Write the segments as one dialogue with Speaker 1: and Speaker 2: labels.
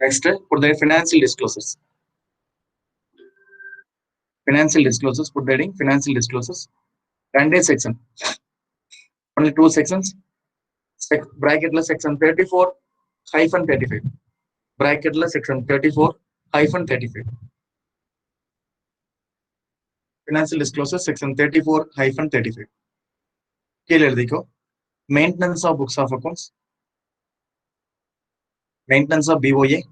Speaker 1: Next, put the financial disclosures. Financial disclosures, put the heading financial disclosures. Random section. Only 2 sections. Bracket section 34-35. Bracket section 34-35. Financial disclosures section 34-35. Maintenance of books of accounts. Maintenance of BOA.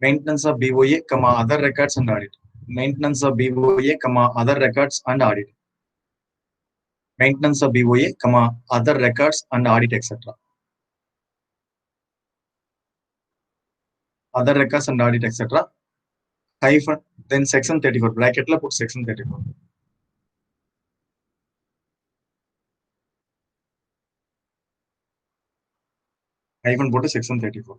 Speaker 1: Maintenance of BOA, other records and audit. Maintenance of BOA, other records and audit. Maintenance of BOA, other records and audit, etc. Other records and audit, etc. Hyphen, then section 34. Bracket put section 34. Hyphen put section 34.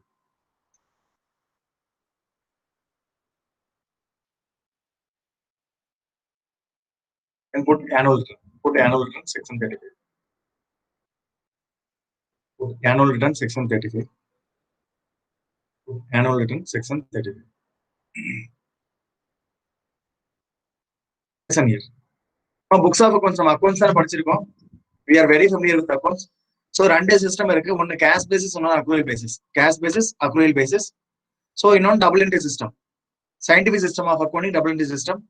Speaker 1: And put annual return. Put annual return section 35. Put annual return section 35. Put annual return section 35. Listen here. Now, books of accounts are we are very familiar with accounts. So, run day system one cash basis, one accrual basis. Cash basis, accrual basis. So, in one double entry system. Scientific system of accounting, double entry system.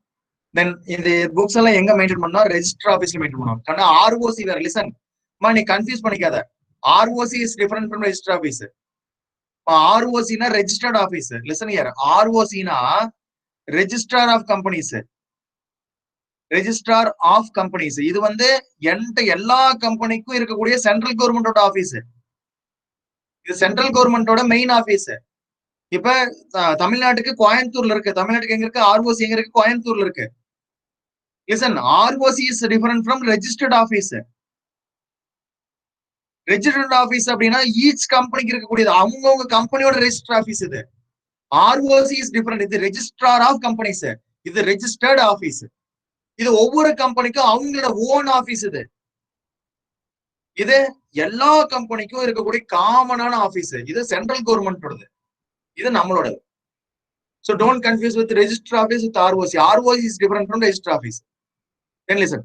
Speaker 1: Then in the books, maintain register office maintain. ROC, listen, money confused panikada. ROC is different from register office. ROC is a registered office. Listen here, ROC is a registrar of companies. Registrar of companies. This is the company central government office. This is central government main office. Now, Tamil Nadu is Coimbatore. Tamil Nadu is ROC is Coimbatore. Listen, ROC is different from registered office. Registered office each company is company registered office. ROC is different. It is registrar of companies. It is a registered office. This is over company own office. This is all company common office. This is central government. This is namaloda. So don't confuse with register office with ROC. ROC is different from register office. Then listen.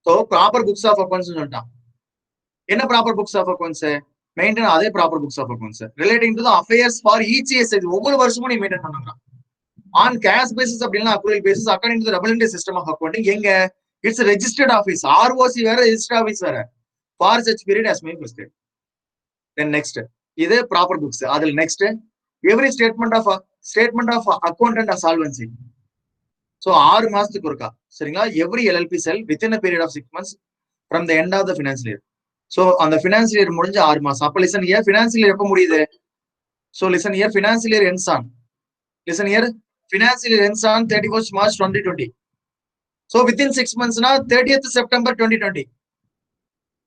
Speaker 1: So proper books of accounts. What proper books of accounts? Maintain other proper books of accounts relating to the affairs for each year. Maintain on cash basis, accrual basis, according to the double entry system of accounting, it's a registered office. ROC is registered office for such period as may be. Then next, this is proper books. Next, every statement of accountant or solvency. So 6 months every LLP cell within a period of 6 months from the end of the financial year. So on the financial year, 6 months. Listen here, financial year. So listen here, financial year ends on. Listen here, financial year ends on 31st March 2020. So within 6 months, 30th September 2020.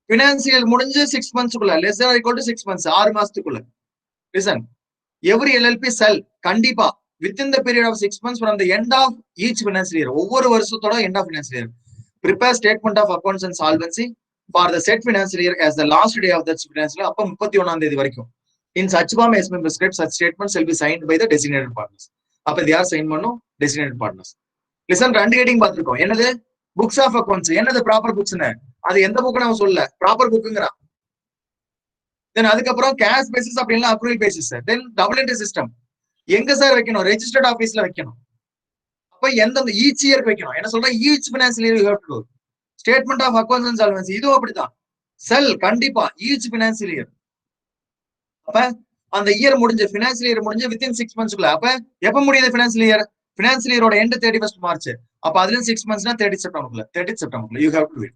Speaker 1: Financial year 6 months, less than or equal to 6 months, 6 months. Listen, every LLP cell, Kandipa, within the period of 6 months from the end of each financial year, over end of financial year, prepare statement of accounts and solvency for the said financial year as the last day of that financial year. In such form as prescribed, such statements shall be signed by the designated partners. They are signed by designated partners. Listen, reading books of accounts. The proper books. That's the book. Proper book. Then cash basis accrual basis. Then double entry system. Registered office. Each year, each financial year you have to do. Statement of accounts and solvency. Sell, Kandipa, each financial year. On the year financial year within 6 months. The financial year? Financial year end 31st March. 6 months 30th September. 30th September. You have to do it.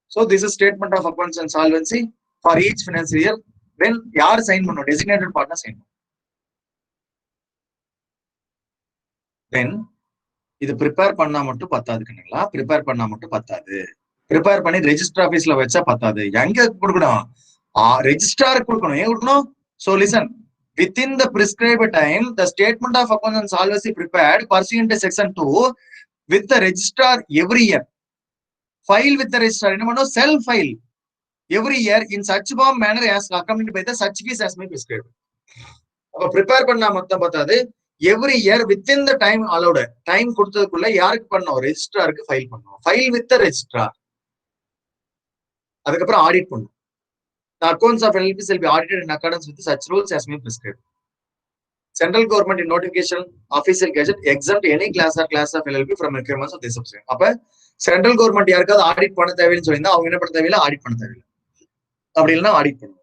Speaker 1: So this is statement of accounts and solvency for each financial year. Then yaar sign designated partner sign. Then இது prepare பண்ணா மட்டும் பத்தாதுக்குங்களா? prepare பண்ணா மட்டும் பத்தாது. prepare பண்ணி register officeல வச்சா பத்தாது. எங்க கொடுக்கணும்? Registrar கொடுக்கணும். ஏன் கொடுக்கணும்? So listen, within the prescribed time, the statement of accounts and solvency prepared pursuant to section 2 with the registrar every year. File with the registrar. Self file. every year in such form manner as accompanied by the such fees as may be prescribed. அப்ப prepare பண்ணா மொத்தம் பார்த்தாது every year within the time allot time கொடுத்ததுக்குள்ள யாருக்கு பண்ணோம், ரெஜிஸ்ட்ராருக்கு file பண்ணோம். File with registrar. அதுக்கப்புறம் ஆடிட் பண்ணும். The accounts of LLPs will be audited in accordance with such rules as may be prescribed. Central government in notification official gazette exempt any class or class of LLP from requirements of this subsection. அப்ப central government யாருக்காவது audit பண்ண தேவைன்னு சொல்லியிருந்தா அவங்க என்ன பண்ண தேவையில்லை, audit பண்ண தேவையில்லை. அப்படி இல்லைன்னா ஆடிட் பண்ணும்.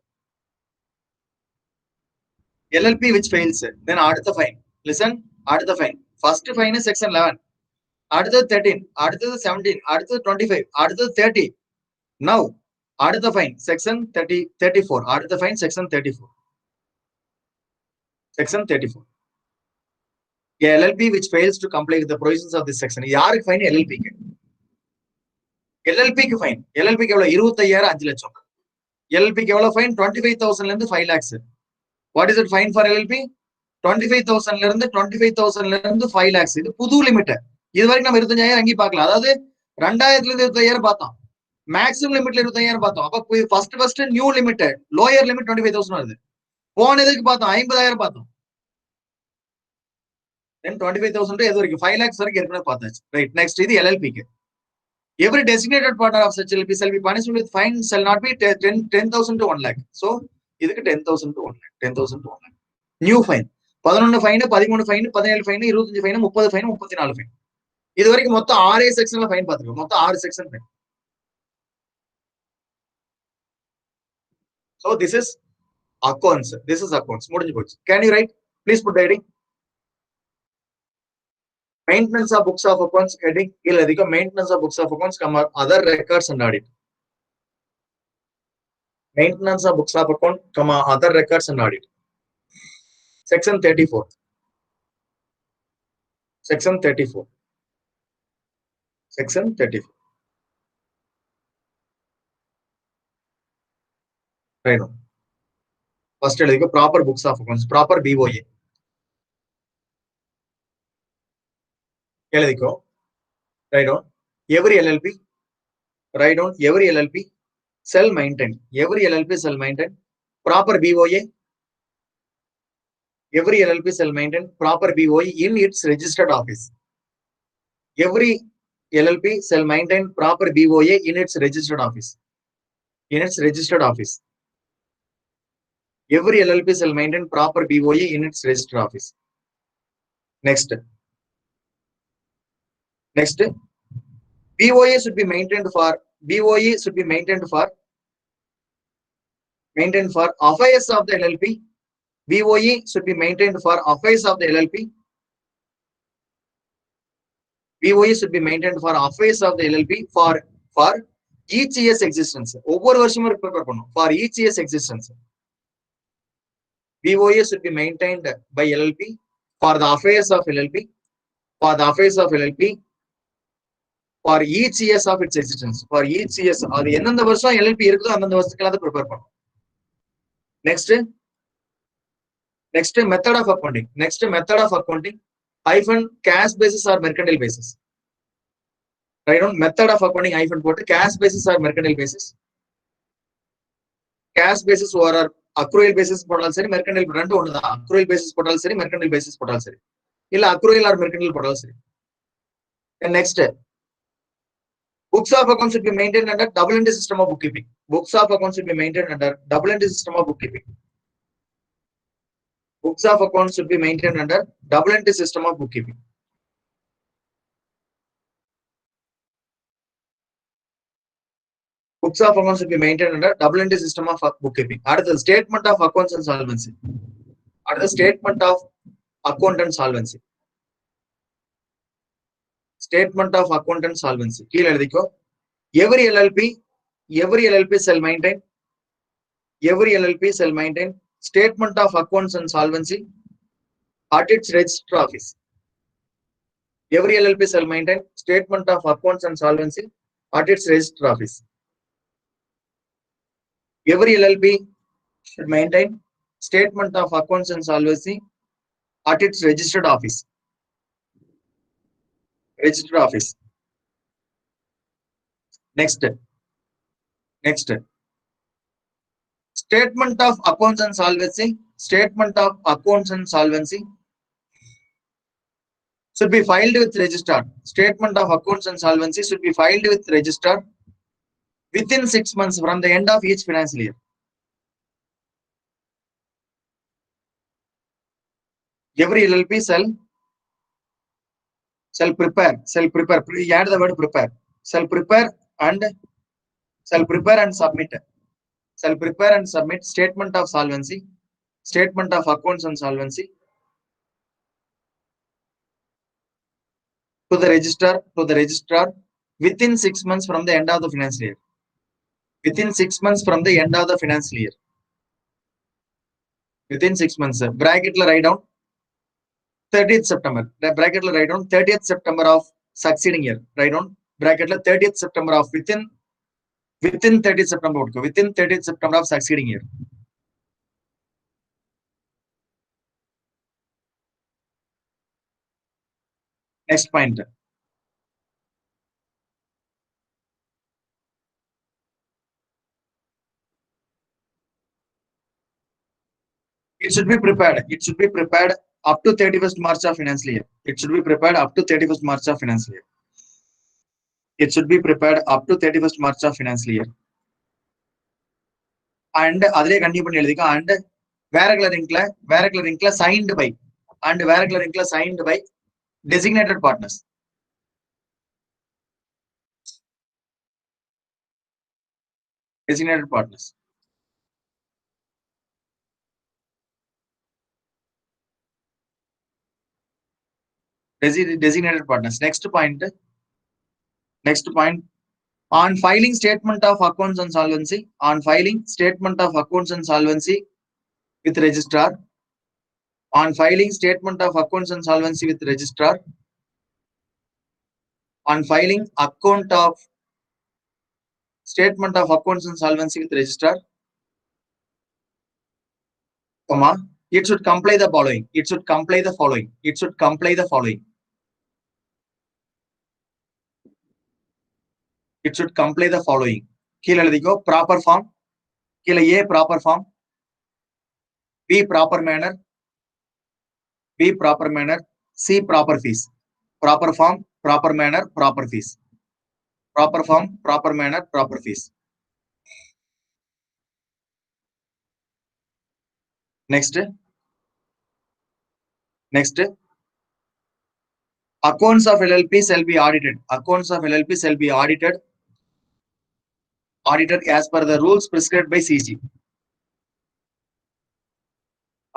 Speaker 1: LLP which fails, then அடுத்த ஃபைன். Listen, அடுத்த ஃபைன். ஃபர்ஸ்ட் ஃபைன் செக்ஷன் 11, அடுத்தது 13, அடுத்தது 17, அடுத்தது 25, அடுத்தது 30. Now அடுத்த ஃபைன் செக்ஷன் 34, அடுத்த fine section 34. Section 34. A LLP which fails to comply with the provisions of this section. யாருக்கு ஃபைன்? LLPக்கு. LLPக்கு ஃபைன். LLPக்கு எவ்வளவு? 25,000 5 லட்சம். LLPக்கு எவ்வளவு ஃபைன்? 25,000 ல இருந்து 5 lakhs. What is it fine for LLP? 25,000 ல இருந்து 25,000 ல இருந்து 5 lakhs. இது புது லிமிட். இது வரைக்கும் நம்ம 25,000 அங்கேயும் பார்க்கலாம். அதாவது 2000 ல இருந்து 25,000 பார்த்தோம். மேக்ஸிமம் லிமிட்ல 25,000 பார்த்தோம். அப்ப first new limit, lower limit 25,000 வருது. போனதுக்கு பார்த்தோம் 50,000 பார்த்தோம். Then 25,000 எது வரைக்கும் 5 lakhs வரைக்கும் ஏற்கனவே பார்த்தாச்சு. ரைட், நெக்ஸ்ட் இது LLPக்கு. Every designated partner of such LLP shall be punished with fine shall not be 10,000 to 1 lakh. So இதுக்கு 10,000 to 1 lakh. 10,000 to 1 lakh. New fine 11 fine, 13 fine, 17 fine, 25 fine, 30 fine, 34 fine. இது வரைக்கும் மொத்தம் 6 செக்ஷன்ல fine பார்த்துருக்கோம். மொத்தம் 6 section fine. So this is accounts. This is accounts. முடிஞ்சு போச்சு. Can you write? Please put the heading. Maintenance of books of accounts heading. இல்ல இதுக்கு maintenance of books of accounts, other records and audit. Maintenance of books of account, other records and audit. Section 34. Section 34. Section 34. Right now. First எழுதிக்கோ proper books of accounts, proper BOA. எழுதிக்கோ. Write down every LLP. Write down every LLP shall maintain. Every LLP shall maintain proper BOA. Every LLP shall maintain proper BOA in its registered office. Every LLP shall maintain proper BOA in its registered office. In its registered office. Every LLP shall maintain proper BOA in its registered office. Next. BOA should be maintained for affairs of the LLP. BOE should be maintained for affairs of the LLP. BOE should be maintained for affairs of the LLP for each year's existence. ஒவ்வொரு வருஷமும் prepare பண்ணும். For each year's existence. BOA should be maintained by LLP for the affairs of LLP. For the affairs of LLP. For each years of its existence. For each years. அது எந்தெந்த வருஷம் LLP இருக்குதோ அந்தந்த வருஷத்துக்கு அதை prepare பண்ணும். Next method of accounting. Next method of accounting. Hyphen cash basis or mercantile basis. Write down method of accounting hyphen போட்டு cash basis or mercantile basis. Cash basis or accrual basis போட்டாலும் சரி, mercantile ரெண்டும் ஒண்ணுதான். Accrual basis போட்டாலும் சரி, mercantile basis போட்டாலும் சரி. இல்ல accrual or mercantile போட்டாலும் சரி. And next, books of accounts should be maintained under double entry system of bookkeeping. Books of accounts should be maintained under double entry system of bookkeeping. Books of accounts should be maintained under double entry system of bookkeeping. Books of accounts should be maintained under double entry system of bookkeeping. அடுத்தது statement of accounts and solvency. அடுத்தது statement of account and solvency. Statement of account and solvency. கீழ எழுதிக்கோ. Every LLP shall maintain. Every LLP shall maintain statement of accounts and solvency at its register office. Every LLP shall maintain statement of accounts and solvency at its register office. Every LLP should maintain statement of accounts and solvency at its registered office. Registered office. Next. Statement of accounts and solvency. Statement of accounts and solvency should be filed with registrar. Statement of accounts and solvency should be filed with registrar within 6 months from the end of each financial year. Every LLP shall prepare. Add the word prepare. Shall prepare and submit. Shall prepare and submit statement of solvency, statement of accounts and solvency to the registrar within 6 months from the end of the financial year. Within 6 months from the end of the financial year. Within 6 months. Bracket write down 30th September. The bracket write down 30th September of succeeding year. Write down bracket 30th September of within 30th September. Within 30th September of succeeding year. Next point. It should be prepared. It should be prepared up to 31st March of financial year. It should be prepared up to 31st March of financial year. It should be prepared up to 31st March of financial year. And adile continue பண்ணி எழுதிக்க and வேற colour இங்க்ல signed by and வேற colour இங்க்ல signed by designated partners. Designated partners. Designated partners. Next point. On filing statement of accounts and solvency. On filing statement of accounts and solvency with registrar. On filing statement of accounts and solvency with registrar. On filing statement of accounts and solvency with registrar, comma, it should comply the following. It should comply the following. It should comply the following. It should comply the following. கீழ எழுதிக்கோ proper form. கீழ A proper form. B proper manner. B proper manner. C proper fees. Proper form, proper manner, proper fees. Proper form, proper manner, proper fees. Next. Accounts of LLP shall be audited. Accounts of LLP shall be audited as per the rules prescribed by CG.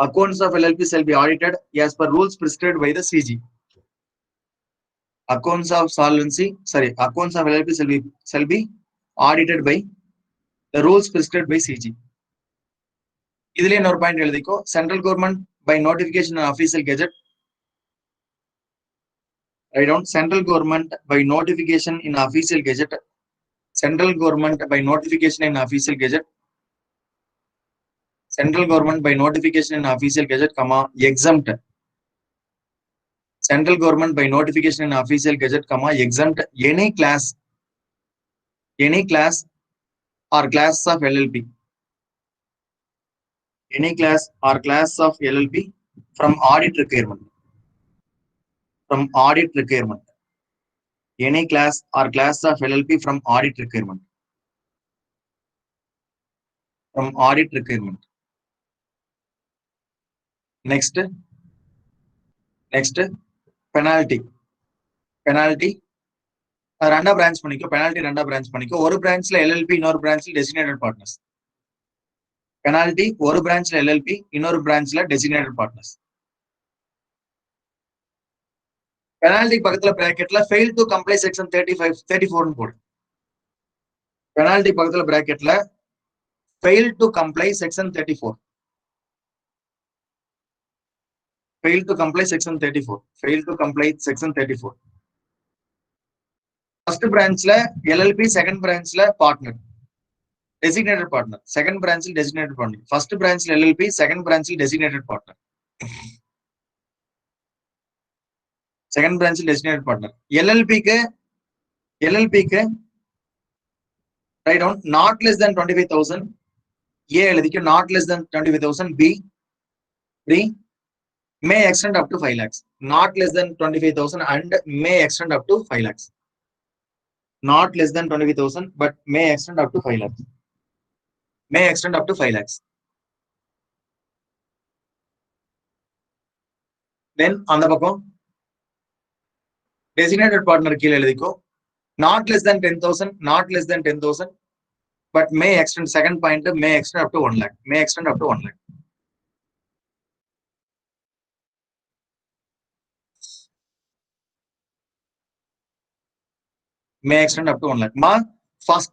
Speaker 1: Accounts of LLP shall be audited as per rules prescribed by the CG. Accounts of LLP shall be audited by the rules prescribed by CG. இதுல இன்னொரு point எழுதிக்கோ central government by notification and official gazette. Write down central government by notification in official gazette. Central government by notification in official gazette. Central government by notification in official gazette, comma, exempt. Central government by notification in official gazette, comma, exempt any class or class of LLP. Any class or class of LLP from audit requirement. From audit requirement. Any class or class of LLP from audit requirement. From audit requirement. Next, penalty. ரெண்டா branch பண்ணிக்கோ. Penalty ரெண்டா branch பண்ணிக்கோ. ஒரு பிரான்ச்ல LLP, இன்னொரு பிரான்ச்ல designated partners. Penalty ஒரு பிரான்ச்ல LLP, இன்னொரு பிரான்ச்ல designated partners. Penalty பக்கத்துல பிராக்கெட்ல ஃபெயில் டு கம்ப்ளை செக்ஷன் 34 னு போடு. பெனால்டி பக்கத்துல பிராக்கெட்ல fail to comply section 34. Fail to comply section 34. Fail to comply section 34. First branch la LLP, second branch la partner. Designated partner. Second branch la designated partner. First branch la LLP, second branch la designated partner. Second branch la designated partner. LLP ke write down not less than 25,000. A எழுதிக்கு not less than 25,000. B may extend up to 5 lakhs. Not less than 25,000 and may extend up to 5 lakhs. Not less than 25,000 but may extend up to 5 lakhs. May extend up to 5 lakhs. Then on the பக்கம் designated partner கீழ எழுதிக்கோ not less than 10,000, not less than 10,000 but may extend. Second point, may extend up to 1 lakh. May extend up to 1 lakh. May extend up to 1 lakh. Ma first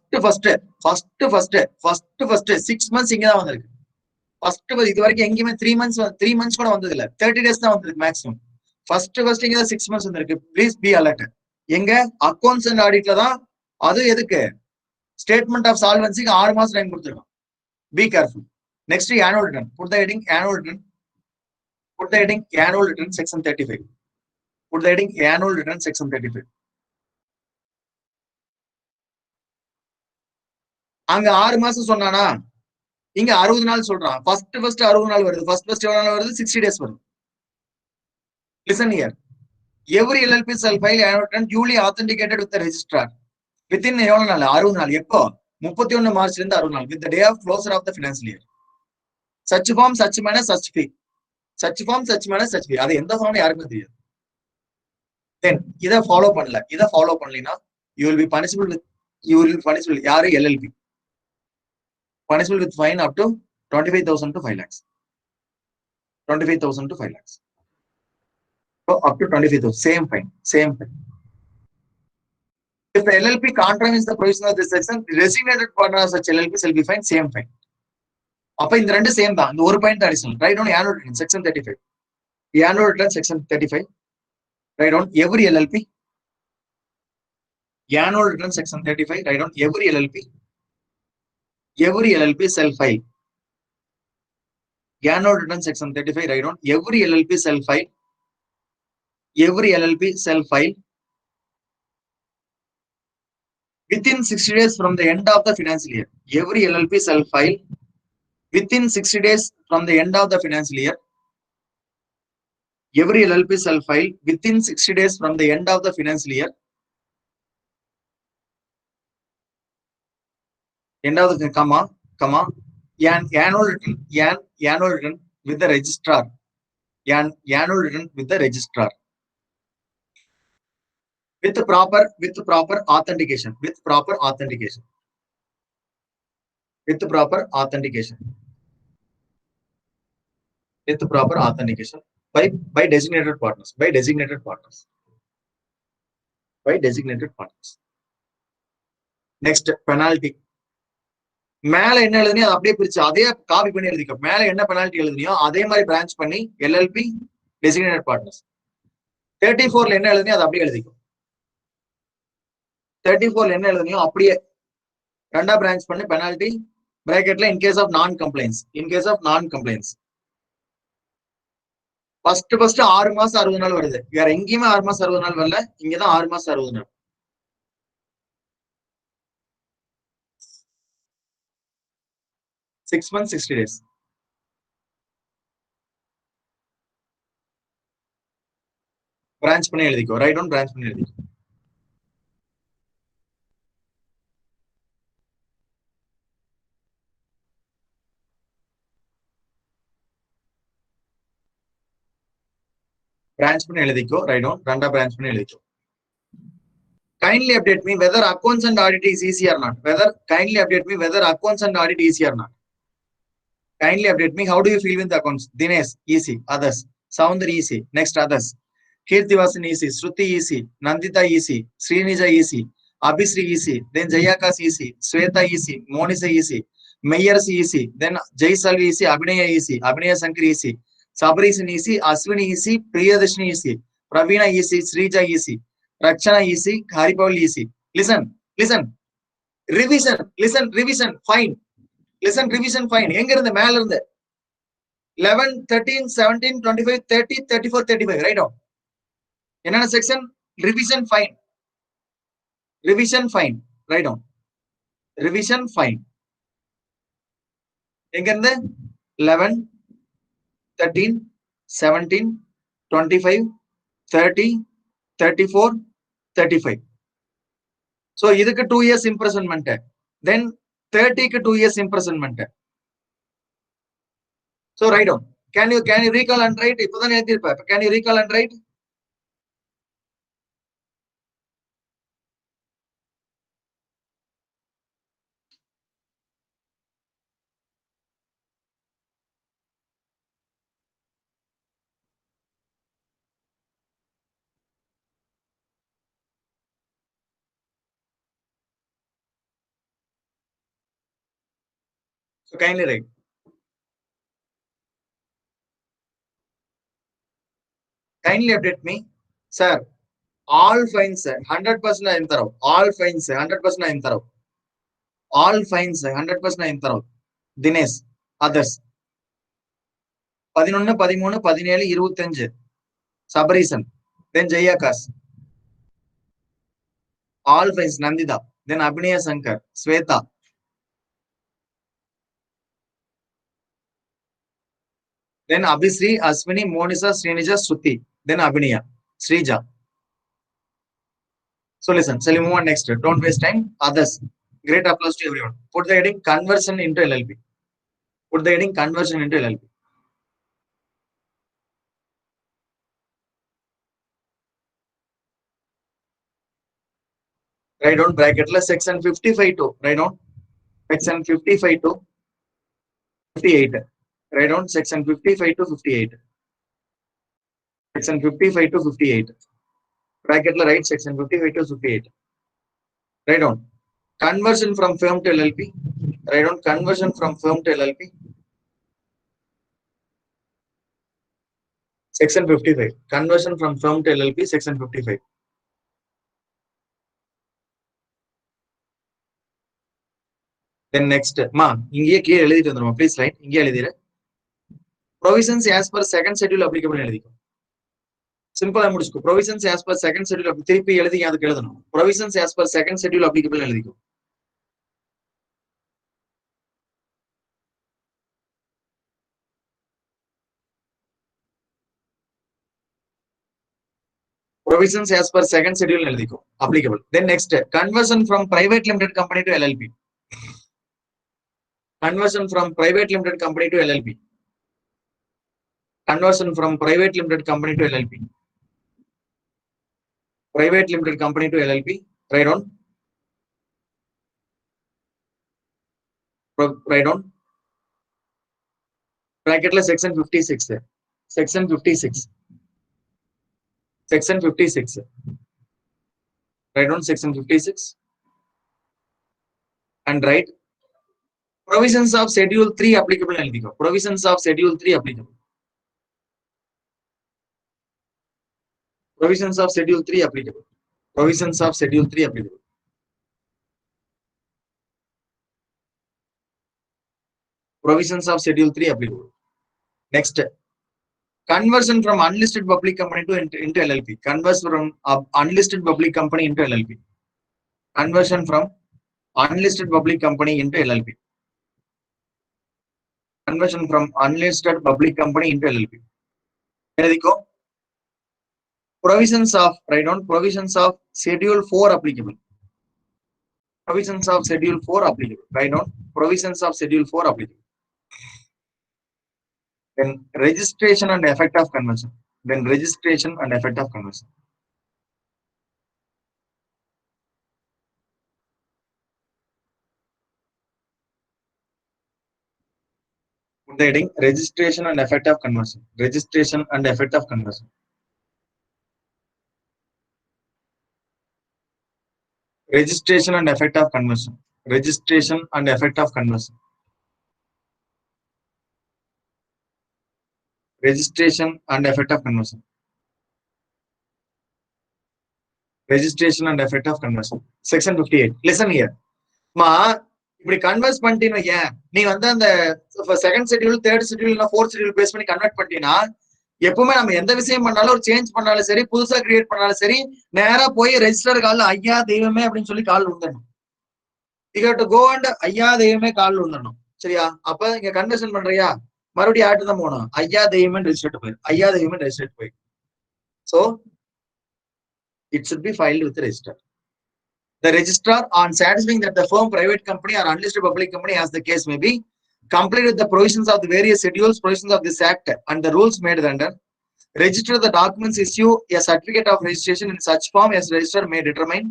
Speaker 1: 6 months இங்க தான் வந்திருக்கு. First இது வரைக்கும் எங்கேயுமே 3 months கூட வந்தது இல்ல. 30 days தான் வந்திருக்கு மேக்ஸிமம். First இங்க தான் 6 months வந்திருக்கு. Please be alert. எங்க அக்கவுண்ட்ஸ் அண்ட் ஆடிட்ல தான் அது எதுக்கு ஸ்டேட்மெண்ட் ஆஃப் சால்வன்சிக்கு 6 மாசம் டைம் கொடுத்துருக்கோம். Be careful. Next annual return. Put the heading annual return. Put the heading annual return section 35. Put the heading annual return section 35. அங்க 6 மாசம் சொன்னானா இங்க 60 நாள் சொல்றான். ஃபர்ஸ்ட் 60 நாள் வருது. ஃபர்ஸ்ட் எவ்வளவு நாள் வருது? 60 days வருது. Listen here. Every LLP shall file annual return duly authenticated with the registrar within எவ்வளவு நாள்? 60 நாள். எப்போ? 31 மார்ச்ல இருந்து 60 நாள். With the day of closure of the financial year. Such form, such manner, such fee. Such form, such manner, such fee. அது எந்த form யாருக்குமே தெரியாது. Then இத ஃபாலோ பண்ணல. இத follow பண்ணலினா you will be punishable with யாரு? LLP. Punishable with fine up to 25,000 to 5 lakhs. 25,000 to 5 lakhs. So up to 25,000. Same fine. If the LLP contravenes the provision of this section, the designated partner of such LLP shall be fined. Same fine. அப்ப இந்த ரெண்டு same தான். இந்த ஒரு point additional. Write down annual return section 35. Annual return section 35. Write down every LLP. Annual return section 35. Write down every LLP. Every LLP shall file. Annual return section 35. Write down every LLP shall file. Every LLP shall file within 60 days from the end of the financial year. Every LLP shall file within 60 days from the end of the financial year. Every LLP shall file within 60 days from the end of the financial year. End of the comma, an annual return with the registrar. An annual return with the registrar. With proper authentication. With proper authentication. With proper authentication. With proper authentication by designated partners. By designated partners. By designated partners. Next, penalty. மேல என்ன எழுதுனியோ அப்படியே பிரிச்சு அதே copy பண்ணி எழுதிக்கோ. மேல என்ன penalty எழுதுனியோ அதே மாதிரி பிரான்ச் பண்ணி LLP designated partners. 34ல என்ன எழுதுனியோ அதை அப்படியே எழுதிக்கோ. 34ல என்ன எழுதுனியோ அப்படியே ரெண்டா பிரான்ச் பண்ணி பெனால்டி பிராக்கெட்ல இன் கேஸ் ஆஃப் நான் கம்ப்ளைன்ஸ். இன் கேஸ் ஆஃப் நான் கம்ப்ளைன்ஸ். ஃபர்ஸ்ட் 6 மாசம் 60 நாள் வருது. வேற எங்கேயுமே 6 மாசம் 60 நாள் வரல. இங்கதான் 6 மாசம் 60 நாள். 6 months 60 days. பிரான்ச் பண்ணி எழுதிக்கோ. ரைட் டவுன் பிரான்ச் பண்ணி எழுதிக்கோ. branch பண்ணி எழுதிக்கோ. ரைட் டவுன் ரெண்டா branch பண்ணி எழுதிக்கோ. Kindly update me whether accounts and audit is easy or not. Kindly update me whether accounts and audit easy or not. Kindly update me. How do you feel with the accounts? Dinesh, easy. Others. Soundar, easy. Next, others. Kirtivasan, easy. Shruti, easy. Nandita, easy. Srinija, easy. Abhisri, easy. Then Jayakas, easy. Sweta, easy. Monisa, easy. Mayers, easy. Then Jaisalvi, easy. Abhinaya, easy. Abhinaya Sankar, easy. Sabrisan, easy. Aswini, easy. Priyadashni, easy. Pravina, easy. Srija, easy. Rakshana, easy. Haripal, easy. Listen. Revision. Fine. Listen, revision fine. எங்க இருந்து? மேல இருந்து 11, 13, 17, 25, 30, 34, 35. Right on. என்னென்ன section? Revision fine. Right on. Revision fine. எங்க இருந்து 11, 13, 17, 25, 30, 34, 35. So இதுக்கு 2 years imprisonment. Then 30க்கு 2 years imprisonment. So write down. Can you recall and write? இப்பதான் எழுதிருப்ப. Can you recall and write? So kindly write. Kindly update me, sir. All fines 100% ఇంతరావు. All fines 100% ఇంతరావు. All fines 100% ఇంతరావు. Dinesh, others 11, 13, 17, 25. Sabareesan. Then Jayakas. All fines Nandita. Then Abhinaya Shankar, Sweta. Then Abhisri, Aswini, Monisa, Srinija, Shruti. Then Abhinaya, Srija. So listen, shall we move on next? Don't waste time. Others. Great applause to everyone. Put the heading conversion into LLP. Put the heading conversion into LLP. Write down bracket section 55 to write down section 55 to 58. Write down section 55 to 58. Section 55 to 58. Bracket write section 55 to 58. Write down conversion from firm to LLP. Write down conversion from firm to LLP. Section 55. Conversion from firm to LLP. Section 55. Then next, ma, இங்கேயே கீழே எழுதிட்டு வந்துருமா please write. இங்கே எழுதிரு. Provisions as per second schedule applicable எழுதிக்கும். சிம்பிளா முடிச்சுக்கோ. Provisions as per second schedule திருப்பி எழுதி அதுக்கு எழுதணும். Provisions as per second schedule applicable எழுதிக்கும். Provisions as per second schedule எழுதிக்கும். Applicable. Then next, conversion from private limited company to LLP. Conversion from private limited company to LLP. Conversion from private limited company to LLP. Private limited company to LLP. Write down. Write down. Bracket section 56. Section 56. Section 56. Write down section 56. And write provisions of schedule 3 applicable. Provisions of schedule 3 applicable. Provisions of schedule 3 applicable. Provisions of schedule 3 applicable. Provisions of schedule 3 applicable. Next, conversion from unlisted public company to into LLP. Conversion from unlisted public company into LLP. Conversion from unlisted public company into LLP. Conversion from unlisted public company into LLP. எழுதிக்கோ. Provisions of, write down provisions of schedule 4 applicable. Provisions of schedule 4 applicable. Write down provisions of schedule 4 applicable. Then registration and effect of conversion. Then registration and effect of conversion. Put the heading registration and effect of conversion. Registration and effect of conversion. Registration and effect of conversion. Registration and effect of conversion. Registration and effect of conversion. Registration and effect of conversion. Section 58. Listen here. Ma, இப்படி convert பண்ணிட்டீங்க ஏன் நீ வந்து அந்த second schedule third schedule இல்ல fourth schedule base பண்ணி convert பண்ணிட்டீங்கன்னா எப்பவுமே நம்ம எந்த விஷயம் பண்ணாலும் ஒரு சேஞ்ச் பண்ணாலும் சரி புதுசா கிரியேட் பண்ணாலும் சரி நேரா போய் ரெஜிஸ்டர் கால்ல ஐயா தெய்வமே அப்படின்னு சொல்லி கால் விழுந்துடணும். You have to go and ஐயா தெய்வமே கால் விழுந்துடணும். சரியா? அப்ப இங்க கன்வர்ஷன் பண்றியா, மறுபடியும் ஆட்டு தான் போகணும். ஐயா தெய்வம் ரெஜிஸ்டர்ட் போயிரு, ஐயா தெய்வம் ரெஜிஸ்டர்ட் போயிரு. So it should be filed with the registrar. The registrar, on satisfying that the firm, private company or unlisted public company, as the case may be, complete with the provisions of the various schedules, provisions of this act, and the rules made under, register the documents, issue a certificate of registration in such form as registrar may determine,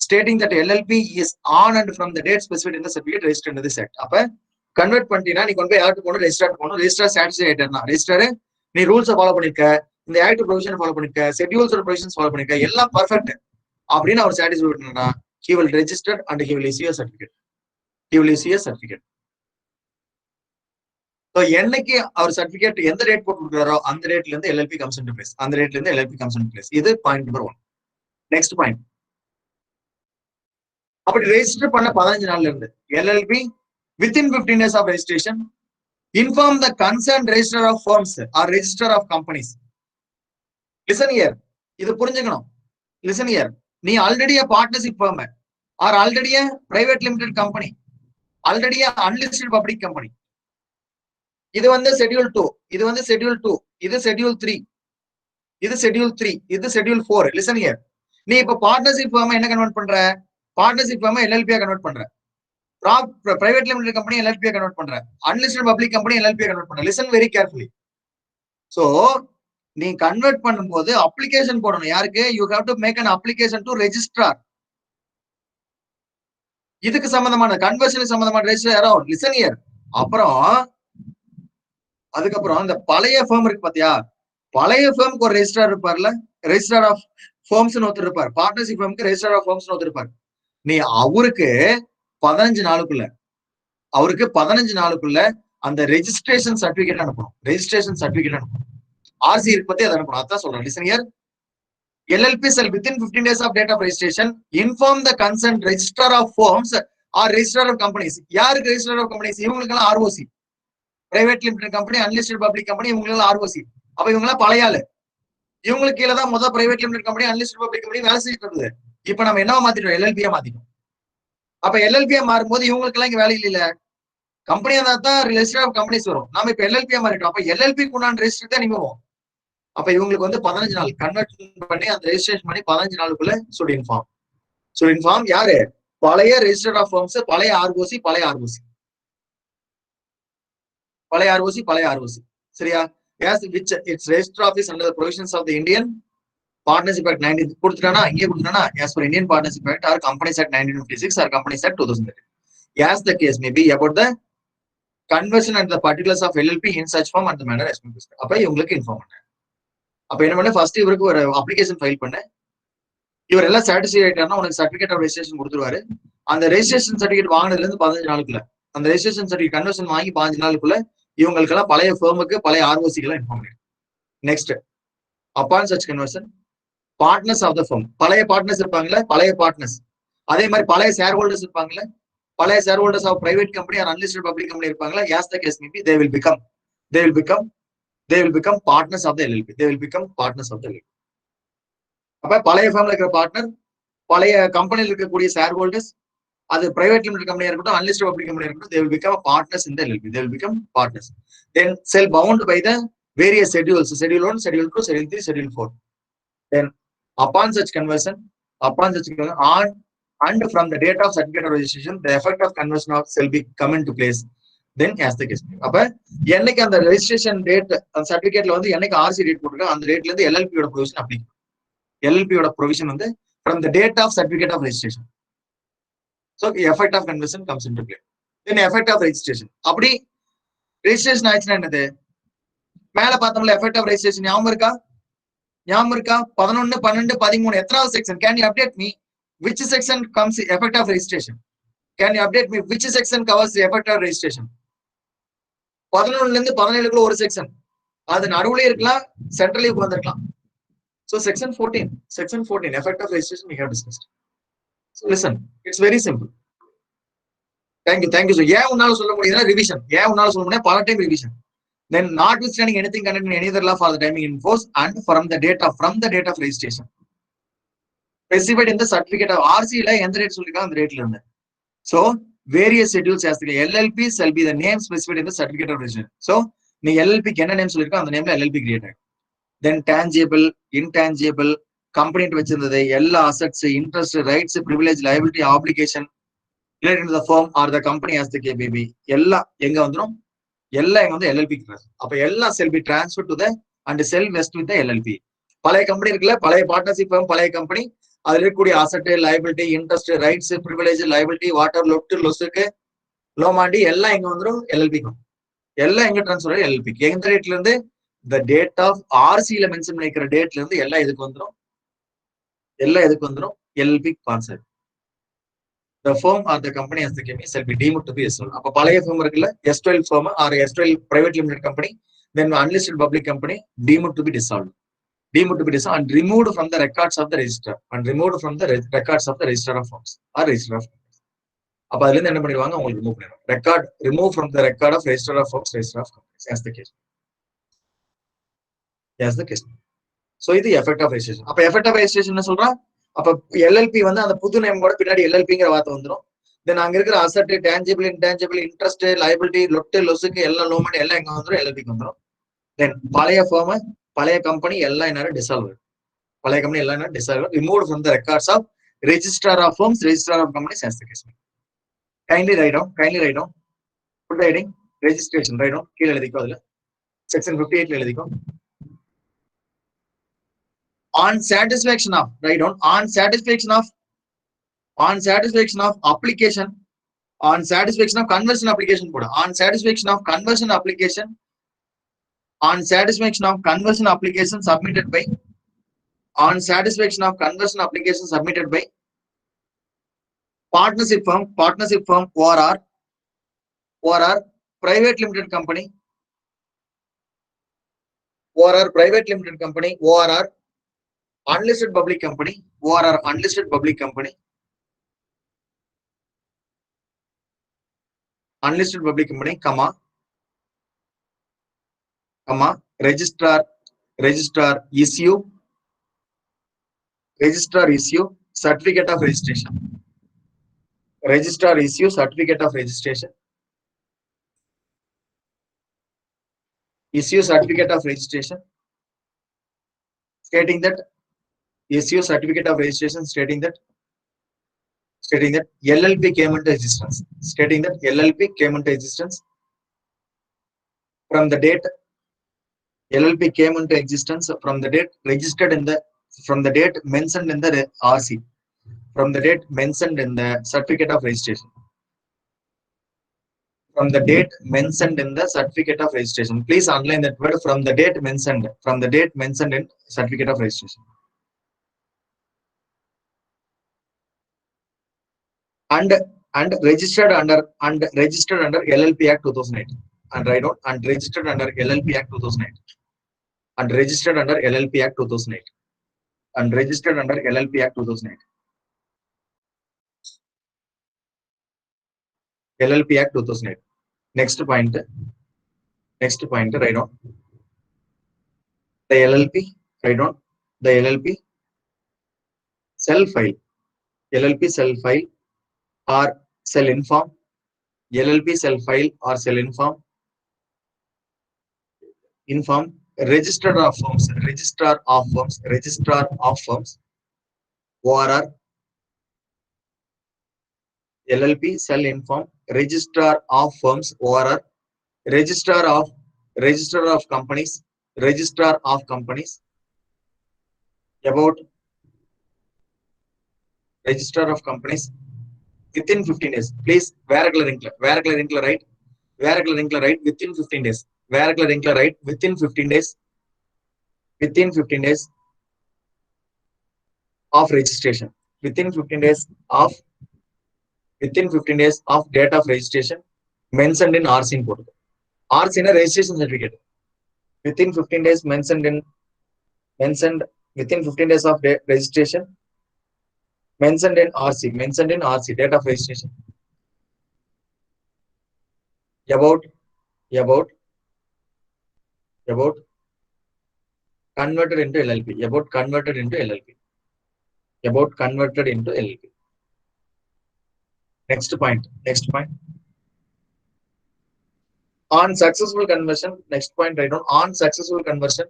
Speaker 1: stating that LLP is on and from the date specified in the certificate registered under this act. அப்ப convert பண்ணிட்டீங்கன்னா நீ கொண்டு போய் யாருக்கு போகணும், register போகணும். Register satisfy ஆயிட்டா register நீ ரூல்ஸை ஃபாலோ பண்ணிருக்க, இந்த ஆக்ட் ப்ரொவிஷன் ஃபாலோ பண்ணிருக்க, ஷெட்யூல்ஸ் ப்ரொவிஷன்ஸ் ஃபாலோ பண்ணிருக்க, எல்லாம் பர்ஃபெக்ட் அப்படின்னு அவர் சாட்டிஸ்ஃபை பண்ணா he will register and he will issue a certificate. He will issue a certificate. So என்னைக்கு அவர் சர்டிபிகேட் எந்த ரேட் போட்டு கொடுக்குறாரோ அந்த ரேட்ல இருந்து LLP comes into place. அந்த ரேட்ல இருந்து LLP comes into place. இது பாயிண்ட் நம்பர் 1. நெக்ஸ்ட் பாயிண்ட், அப்படி ரெஜிஸ்டர் பண்ண 15 நாள்ல இருந்து LLP within 15 days of registration inform the concerned registrar of firms or registrar of companies. Listen here, இது புரிஞ்சுக்கணும். Listen here, நீ already a partnership firm or already a private limited company, already a unlisted public company. இது வந்து schedule 2, இது வந்து schedule 2, இது schedule 3, இது schedule 3, இது ஷெட்யூல் 4. லிசன் ஹியர், நீ இப்ப பார்ட்னர்ஷிப் ஃபார்ம் என்ன கன்வெர்ட் பண்ற, பார்ட்னர்ஷிப் ஃபார்ம் LLP கன்வெர்ட் பண்ற, private limited company LLP convert பண்ற, unlisted public company LLP convert பண்ற. Listen very carefully. சோ நீ கன்வெர்ட் பண்ணும்போது அப்ளிகேஷன் போடணும். யாருக்கு? You have to make an application to registrar. இதுக்கு சம்பந்தமான கன்வர்ஷனுக்கு சம்பந்தமான ரெஜிஸ்டர் யாரோ. Listen here. அப்புறம் அதுக்கப்புறம் இந்த பழைய ஃபேம் இருக்கு பாத்தியா, பழைய ஃபேமுக்கு ஒரு ரெஜிஸ்ட்ரார் இருப்பார்ல, ரெஜிஸ்ட்ரார் ஆஃப் ஃபேம்ஸ் ஒருத்தர் இருப்பார், பார்ட்னர்ஷிப் ஃபேமுக்கு ரெஜிஸ்ட்ரார் ஆஃப் ஃபேம்ஸ் ஒருத்தர் இருப்பார். நீ அவருக்கு 15 நாளுக்குள்ள அந்த ரெஜிஸ்ட்ரேஷன் சர்டிபிகேட் அனுப்பணும். ரெஜிஸ்ட்ரேஷன் சர்டிபிகேட் அனுப்பணும். ஆர்சி இருக்கு பத்தி அதை அனுப்பணும். அதான் சொல்றேன். Listen here, LLP shall within 15 days of date of registration inform the concerned registrar of firms or registrar of companies. யாருக்கு ரெஜிஸ்ட்ரார் ஆஃப் கம்பெனிஸ்? இவங்களுக்கெல்லாம் ROC, private limited company, unlisted public company, இவங்க ROC. அப்ப இவங்க எல்லாம் பழைய ஆளு. இவங்களுக்கு கீழே தான் முதல் private limited company, unlisted public company வேலை செஞ்சுட்டு இருக்குது. இப்ப நம்ம என்ன மாத்திட்டோம்? LLP மாத்திட்டோம். அப்ப LLP மாறும்போது இவங்களுக்கு எல்லாம் இங்க வேலை இல்ல, கம்பெனியா தான் ரெஜிஸ்டர் ஆஃப் கம்பெனிஸ் வரும். நாம இப்ப LLP மாறிட்டோம். அப்ப LLP உண்டான ரெஜிஸ்டர் தான் நீங்க வரும். அப்ப இவங்களுக்கு வந்து 15 நாள் கன்வெர்ஷன் பண்ணி அந்த ரெஜிஸ்ட்ரேஷன் பண்ணி 15 நாளுக்குள்ள should inform யாரு? பழைய ரெஜிஸ்டர் ஆஃப் ஃபர்ம்ஸ், பழைய ROC, பழைய ROC. சரியா? As which its register office under the provisions of the Indian Partnership Act 19 கொடுத்துட்டானா, இங்கே கொடுத்துட்டானா, as per Indian Partnership Act or Companies Act 1956 or Companies Act 2013. As the case may be about the conversion and the particulars of LLP in such form and the manner as specified. அப்ப இவங்களுக்கு inform பண்ணேன். அப்ப என்ன பண்ண, first இவருக்கு ஒரு application file பண்ணேன். இவர் எல்லாம் சாட்டிஸ்ஃபை ஆயிட்டாருன்னா உனக்கு சர்டிபிகேட் ஆஃப் ரெஜிஸ்ட்ரேஷன் கொடுத்துருவாரு. அந்த ரெஜிஸ்ட்ரேஷன் சர்டிபிகேட் வாங்கினதுல இருந்து 15 நாளுக்குள்ள, அந்த ரெஜிஸ்ட்ரேஷன் சர்டிபிகேட் கன்வர்ஷன் வாங்கி 15 நாளுக்குள்ள இவங்களுக்கு எல்லாம் பழைய ஃபேமுக்கு, பழைய ROC எல்லாம் இன்ஃபார்ம் பண்ணேன். Next, upon such conversion, partners of the firm, பழைய பார்ட்னர்ஸ் இருப்பாங்கல்ல, பழைய பார்ட்னர்ஸ், அதே மாதிரி பழைய ஷேர் ஹோல்டர்ஸ் இருப்பாங்கல்ல, பழைய shareholders of private company or unlisted public company இருப்பாங்களா, as the case may be, they will become partners of the LLP. அப்ப பழைய ஃபேம்ல இருக்கிற பார்ட்னர், பழைய கம்பெனியில் இருக்கக்கூடிய ஷேர் ஹோல்டர்ஸ், அது பிரைவேட் லிமிடெட் கம்பெனியா இருக்கட்டும், அன்லிஸ்டட் பப்ளிக் கம்பெனியா இருக்கட்டும், they will become partners in the LLP. They will become partners. Then shall bound by the various schedules, schedule 1, schedule 2, schedule 3, schedule 4. Then upon such conversion, on and from the date of certificate of registration, the effect of conversion shall be come into place. Then as the case. அப்ப என்னைக்கு அந்த registration date, அந்த சர்டிபிகேட்ல வந்து என்னைக்கு RC date போட்டுருக்கோம், அந்த டேட்ல இருந்து LLP யோட ப்ரொவிஷன் அப்ளை. LLP யோட ப்ரொவிஷன் வந்து from the date of certificate of registration. So the effect of conversion comes into play. Then effect of registration. அப்படி ரெஜிஸ்ட்ரேஷன் ஆயிடுச்சுன்னா என்னது? மேல பார்த்தோம்ல எஃபெக்ட் ஆஃப் ரெஜிஸ்ட்ரேஷன், ஞாபகம் இருக்கா? 11, 12, 13 எத்தனாவது section? Can you update me which section comes effect of registration? Can you update me which section covers the effect of registration? 11ல இருந்து 17க்குள்ள ஒரு செக்ஷன், அது நடுவுல இருக்கலாம், centrally உட்கார்ந்திருக்கலாம். So section 14 effect of registration we have discussed. So listen, it's very simple. Thank you. So ஏன் உன்னால சொல்ல முடியுதுன்னா revision, ஏன் உன்னால சொல்ல முடியாது, பல time revision. Then notwithstanding anything contained in any other law for the timing in force and from the date of registration specified in the certificate of RC ல எந்த ரேட் சொல்லிருக்காங்க அந்த ரேட்ல இருந்து. So various schedules as the LLP shall be the name specified in the certificate of registration. So நீ LLP க்கு என்ன name சொல்லிருக்கோ அந்த நேம்ல LLP கிரியேட் ஆகும். தென் tangible, intangible, கம்பெனி வச்சிருந்தது எல்லா assets, interest, rights, privilege, liability, application related to the firm or the company as the KBB எல்லாம் எங்க வந்துரும்? எல்லாம் எங்க வந்து LLP க்கு. அப்ப எல்லாம் shall be transferred to the and shall vest with the LLP. பழைய கம்பெனி இருக்குல்ல, பழைய பார்ட்னர்ஷிப் firm, பழைய கம்பெனி, அதுல இருக்கக்கூடிய asset, liability, interest, rights, privilege, liability, water, லொட்டு, லொசுக்கு, லோமாண்டி எல்லாம் எங்க வந்துரும்? LLP க்கு. எல்லாம் எங்க டிரான்ஸ்ஃபர்? LLP க்கு. எந்த டேட்ல இருந்து? the date of RC ல மென்ஷன் பண்ணிக்கிற டேட்ல இருந்து எல்லாம் எதுக்கு வந்துரும்? எல்லாம் எதுக்கு வந்துரும்? LLP concept. the firm or the company as the company shall be deemed to be S12. அப்ப பழைய firm இருக்குல்ல, S12 firm or S12 private limited company, then unlisted public company deemed to be dissolved. Deemed to be dissolved and removed from the records of the register and removed from the records of the register of firms or register of companies. அப்ப அதுல இருந்து என்ன பண்ணிடுவாங்க? உங்களுக்கு remove பண்ணிடுவாங்க. Record remove from the record of register of firms, register of companies as the case. As the case. So இது effect of registration. அப்ப effect of registration என்ன சொல்றா? அப்ப LLP வந்து அந்த புது நேம் கூட பின்னாடி LLPங்கிற வார்த்தை வந்துடும். தென் அங்க இருக்கிற asset, tangible, intangible, interest, liability, லொட்டு, லொசுக்கு எல்லாம் லோமன் எல்லாம் எங்க வந்துடும்? LLPக்கு வந்துடும். தென் பழைய ஃபர்ம், பழைய கம்பெனி எல்லாம் என்ன டிசால்வ். பழைய கம்பெனி எல்லாம் என்ன dissolve. Remove from the records of register of firms, register of companies as the case. Kindly write down. Put the heading registration. Write down. கீழ எழுதிக்கோ. அதுல section 58 எழுதிக்கோ. On satisfaction of, write down, on satisfaction of application, on satisfaction of conversion application போடு. On satisfaction of conversion application, on satisfaction of conversion application submitted by, on satisfaction of conversion application submitted by partnership firm or private limited company or unlisted public company or unlisted public company, unlisted public company, comma, registrar issue certificate of registration. Registrar issue certificate of registration. Issue certificate of registration stating that issue certificate of registration stating that LLP came into existence. Stating that LLP came into existence from the date LLP came into existence from the date registered in the, from the date mentioned in the RC, from the date mentioned in the certificate of registration. From the date mentioned in the certificate of registration. Please underline that word, from the date mentioned. From the date mentioned in certificate of registration. And registered under LLP Act 2008. And write down, and registered under LLP Act 2008. And registered under LLP Act 2008. And registered under LLP Act 2008. LLP Act 2008. Next point, write down. The LLP, write down. The LLP shall file. LLP shall file or shall inform. LLP shall file or shall inform registrar of firms, or LLP shall inform registrar of firms or registrar of companies about registrar of companies within 15 days. Please, varicula wrinkler, right? Varicula wrinkler, right? Within 15 days. Varicula wrinkler, right? Within 15 days. Within 15 days of registration. Within 15 days of date of registration mentioned in RC input. RC in a registration certificate. Within 15 days mentioned within 15 days of registration mentioned in RC, date of registration. About converted into LLP. About converted into LLP. Next point. On successful conversion, next point write down. On successful conversion,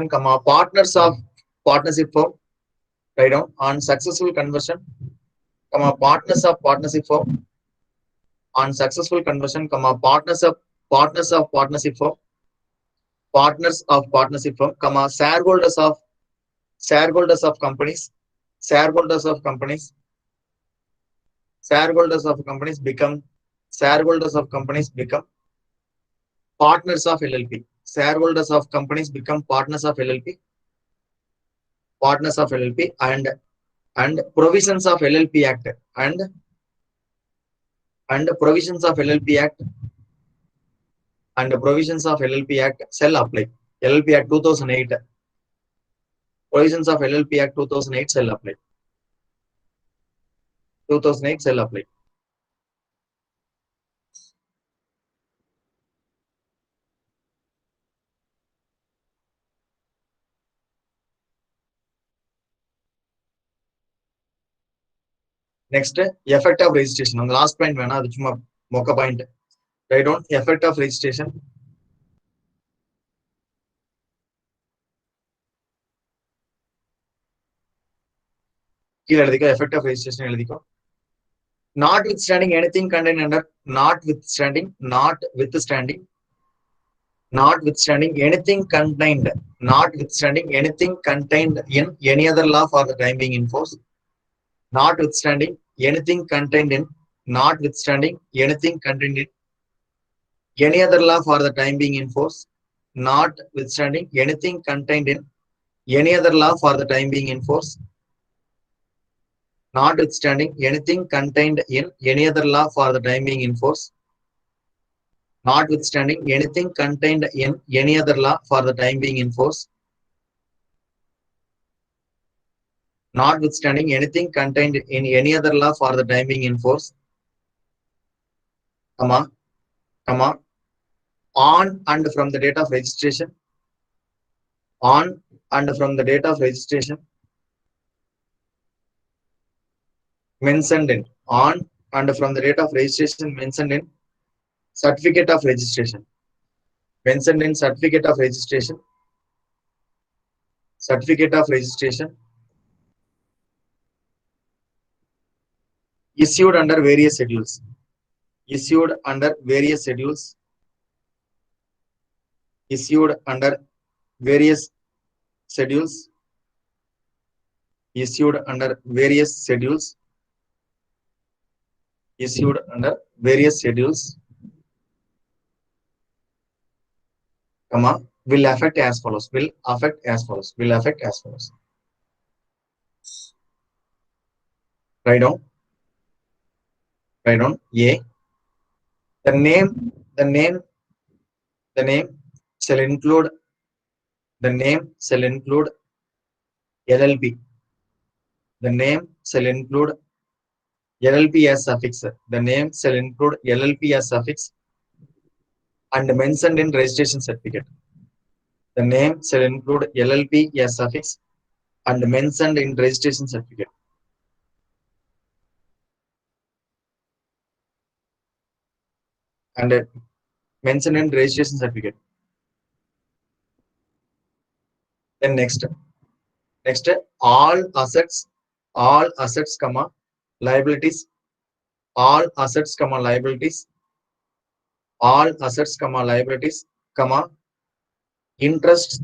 Speaker 1: comma, partners of partnership firm, write down. On successful conversion, comma, partners of partnership firm, on successful conversion, comma, partners of partnership firm, comma, shareholders of companies, shareholders of companies become partners of LLP. Shareholders of companies become partners of LLP, and provisions of LLP Act and provisions of LLP Act shall apply. LLP Act 2008. Provisions of LLP Act 2008 shall apply. 2008 shall apply. Next, effect of registration. On the last point, vena adu chumma moka point. Write down effect of registration. கீழ எழுதிக்கோ, effect of registration எழுதிக்கோ. Notwithstanding anything contained under, notwithstanding anything contained in any other law for the time being in force. Notwithstanding anything contained in any other law for the time being in force. Notwithstanding anything contained in any other law for the time being in force. Notwithstanding anything contained in any other law for the time being in force. Notwithstanding anything contained in any other law for the time being in force. Notwithstanding anything contained in any other law for the time being in force, comma, on and from the date of registration, mentioned in, on and from the date of registration mentioned in certificate of registration, issued under various schedules, issued under various schedules, issued under various schedules, issued under various schedules, issued under various schedules, comma, will affect as follows, will affect as follows, will affect as follows. Write down A. The name shall include LLP. The name shall include LLP as suffix. The name shall include LLP as suffix and mentioned in registration certificate. The name shall include LLP as suffix and mentioned in registration certificate. And mentioned in registration certificate. Then next, all assets, comma, liabilities, all assets, comma, liabilities, comma, interest,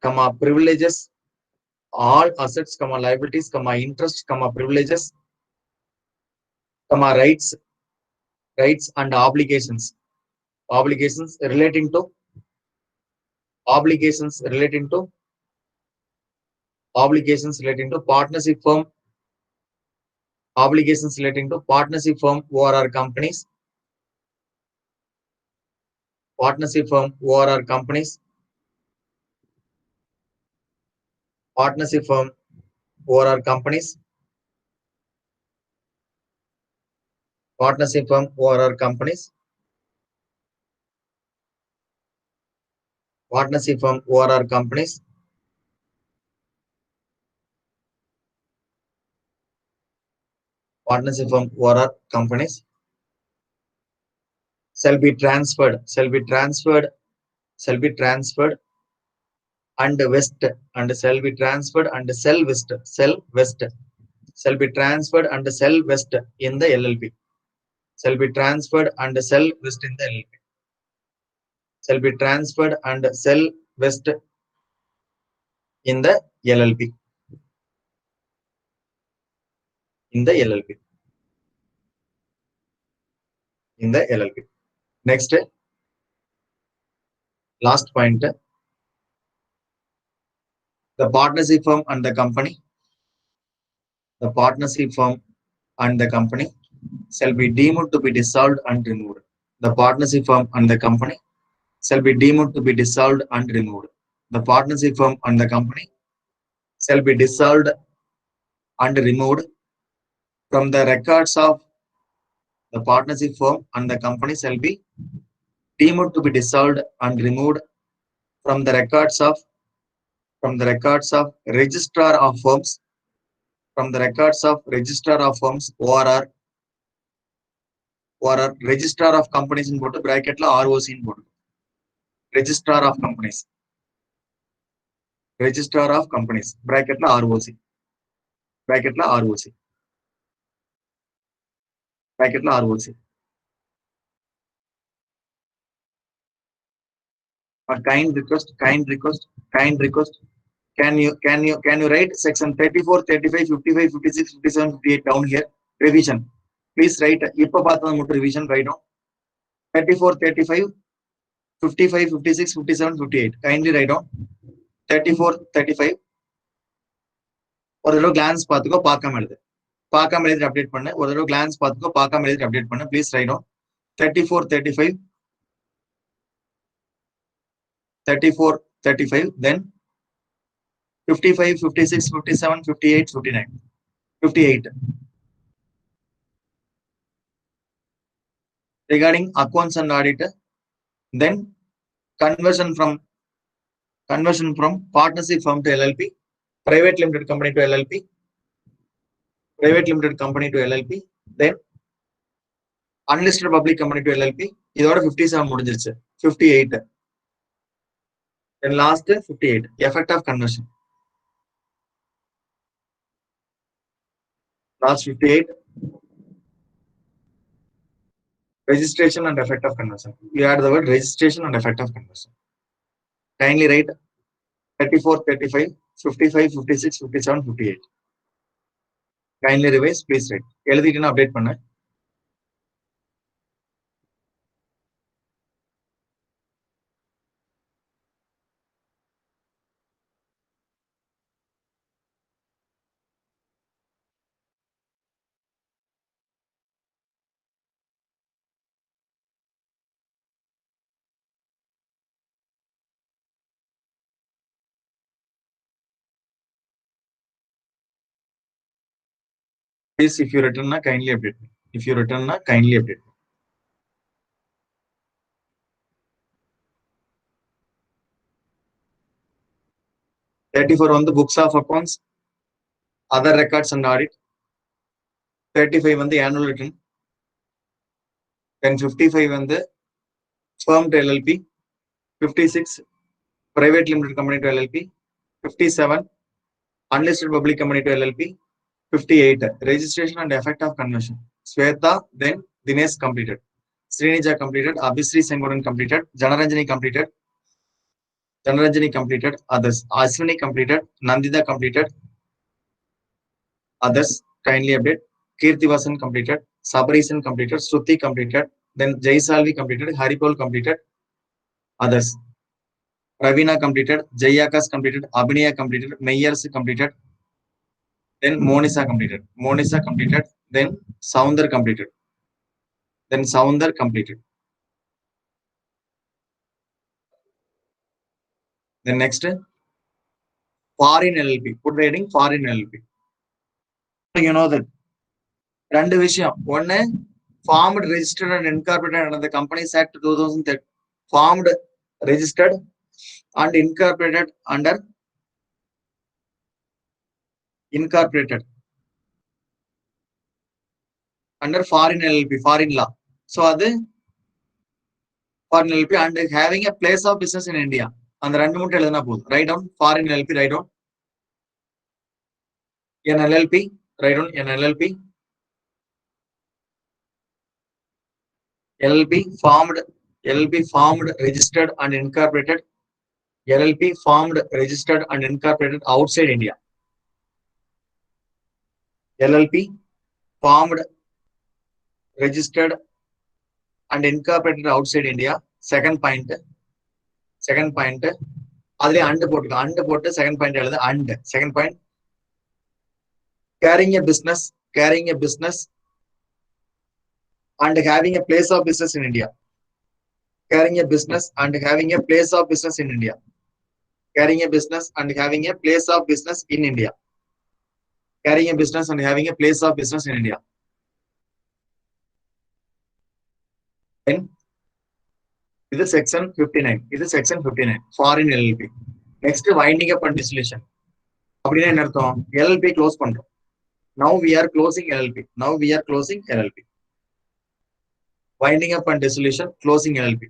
Speaker 1: comma, privileges, all assets, comma, liabilities, comma, interest, comma, privileges, comma, rights and obligations relating to partnership firm, ORR companies, ORR companies, partnership firm ORR companies, partnership firm ORR companies shall be transferred and west and shall be transferred and sell west shall be transferred and sell west in the LLP, shall be transferred and sell west in the LLP, shall be transferred and sell west in the LLP, in the LLP, in the LLP. Next, last point, the partnership firm and the company, the partnership firm and the company shall be deemed to be dissolved and removed. The partnership firm and the company shall be deemed to be dissolved and removed. The partnership firm and the company shall be dissolved and removed from the records of the partnership firm and the company shall be deemed to be dissolved and removed from the records of registrar of firms, from the records of registrar of firms ORR registrar of companies in போட்டு bracketல ROC in போட்டு registrar of companies bracketல ROC bracketல ROC bracketல ROC. A kind request, can you write section 34, 35, 55, 56, 57, 58 down here? Revision, please write. இப்ப பார்த்தது மட்டும் revision write down 34, 35, 55, 56, 57, 58. Kindly write down 34, 35. ஒரு தடவை glance பார்த்துக்கோ, பார்க்காம எழுது அப்டேட் பண்ணு. ஒரு தடவை glance பார்த்துக்கோ, பார்க்காம எழுதி அப்டேட் பண்ணு. Please write down 34, 35, 34, 35, then 55, 56, 57, 58, 59, 58. Regarding accounts and audit, then conversion from partnership firm to LLP, private limited company to LLP, then unlisted public company to LLP. இதோட 57 முடிஞ்சிருச்சு. 58, then last 58, effect of conversion. Last 58, registration and effect of conversion. You add the word registration and effect of conversion. Kindly write 34, 35, 55, 56, 57, 58. Kindly revise, please write. எழுதிட்டு update பண்ணு. Please, if you return, kindly update me. If you return, kindly update me. 34 on the books of accounts, other records and audit. 35 on the annual return. Then 55 on the firm to LLP. 56 private limited company to LLP. 57 unlisted public company to LLP. 58 registration and effect of conversion. Sweta, then Dinesh completed. Srinija completed. Abhisri Sengoran completed. Janaranjani completed. Others. Aswini completed. Nandita completed. Others, kindly update. Kirtivasan completed. Sabarisan completed. Shruti completed. Then Jaisalvi completed. Haripol completed. Others. Ravina completed. Jayakas completed. Abhinaya completed. Mayers completed. Then Monisa completed. Then Soundar completed. Then next, foreign LLP. Put rating foreign LLP. You know that. ரெண்டு விஷயம். ஒன்னு, formed, registered and incorporated under the Companies Act 2013. Formed, registered and incorporated under foreign LLP, foreign law. So that foreign LLP and having a place of business in India. And the random write down foreign LLP, write down an LLP, write down an LLP. LLP formed, registered and incorporated. LLP formed, registered and incorporated outside India. LLP formed, registered and incorporated outside India. Second point. Adle and போட்டு second point எழுது and second point carrying a business and having a place of business in India. Carrying a business and having a place of business in India. Carrying a business and having a place of business in India. Carrying a business and having a place of business in India. Then this is section 59. This is section 59. Foreign LLP. Next, winding up and dissolution. LLP close பண்றோம். Now we are closing LLP. Winding up and dissolution, closing LLP.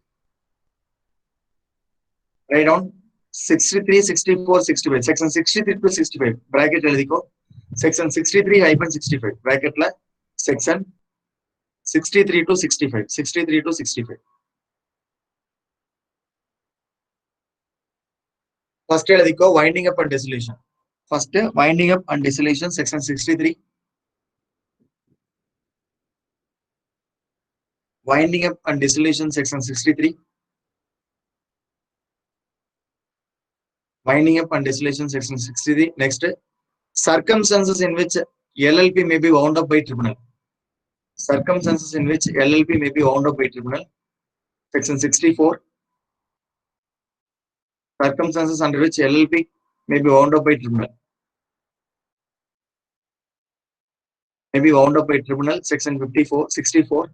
Speaker 1: Write down 63, 64, 65. Section 63 to 65. Bracket எழுதிக்கோ. Section 63-65. Bracket la section 63 to 65. 63 to 65. First எழுதிக்கோ winding up and dissolution. First winding up and dissolution, section 63. Winding up and dissolution, section 63. Winding up and dissolution, section 63. Next, circumstances in which LLP may be wound up by tribunal. Circumstances in which LLP may be wound up by tribunal. Section 64. Circumstances under which LLP may be wound up by tribunal. May be wound up by tribunal. Section 64.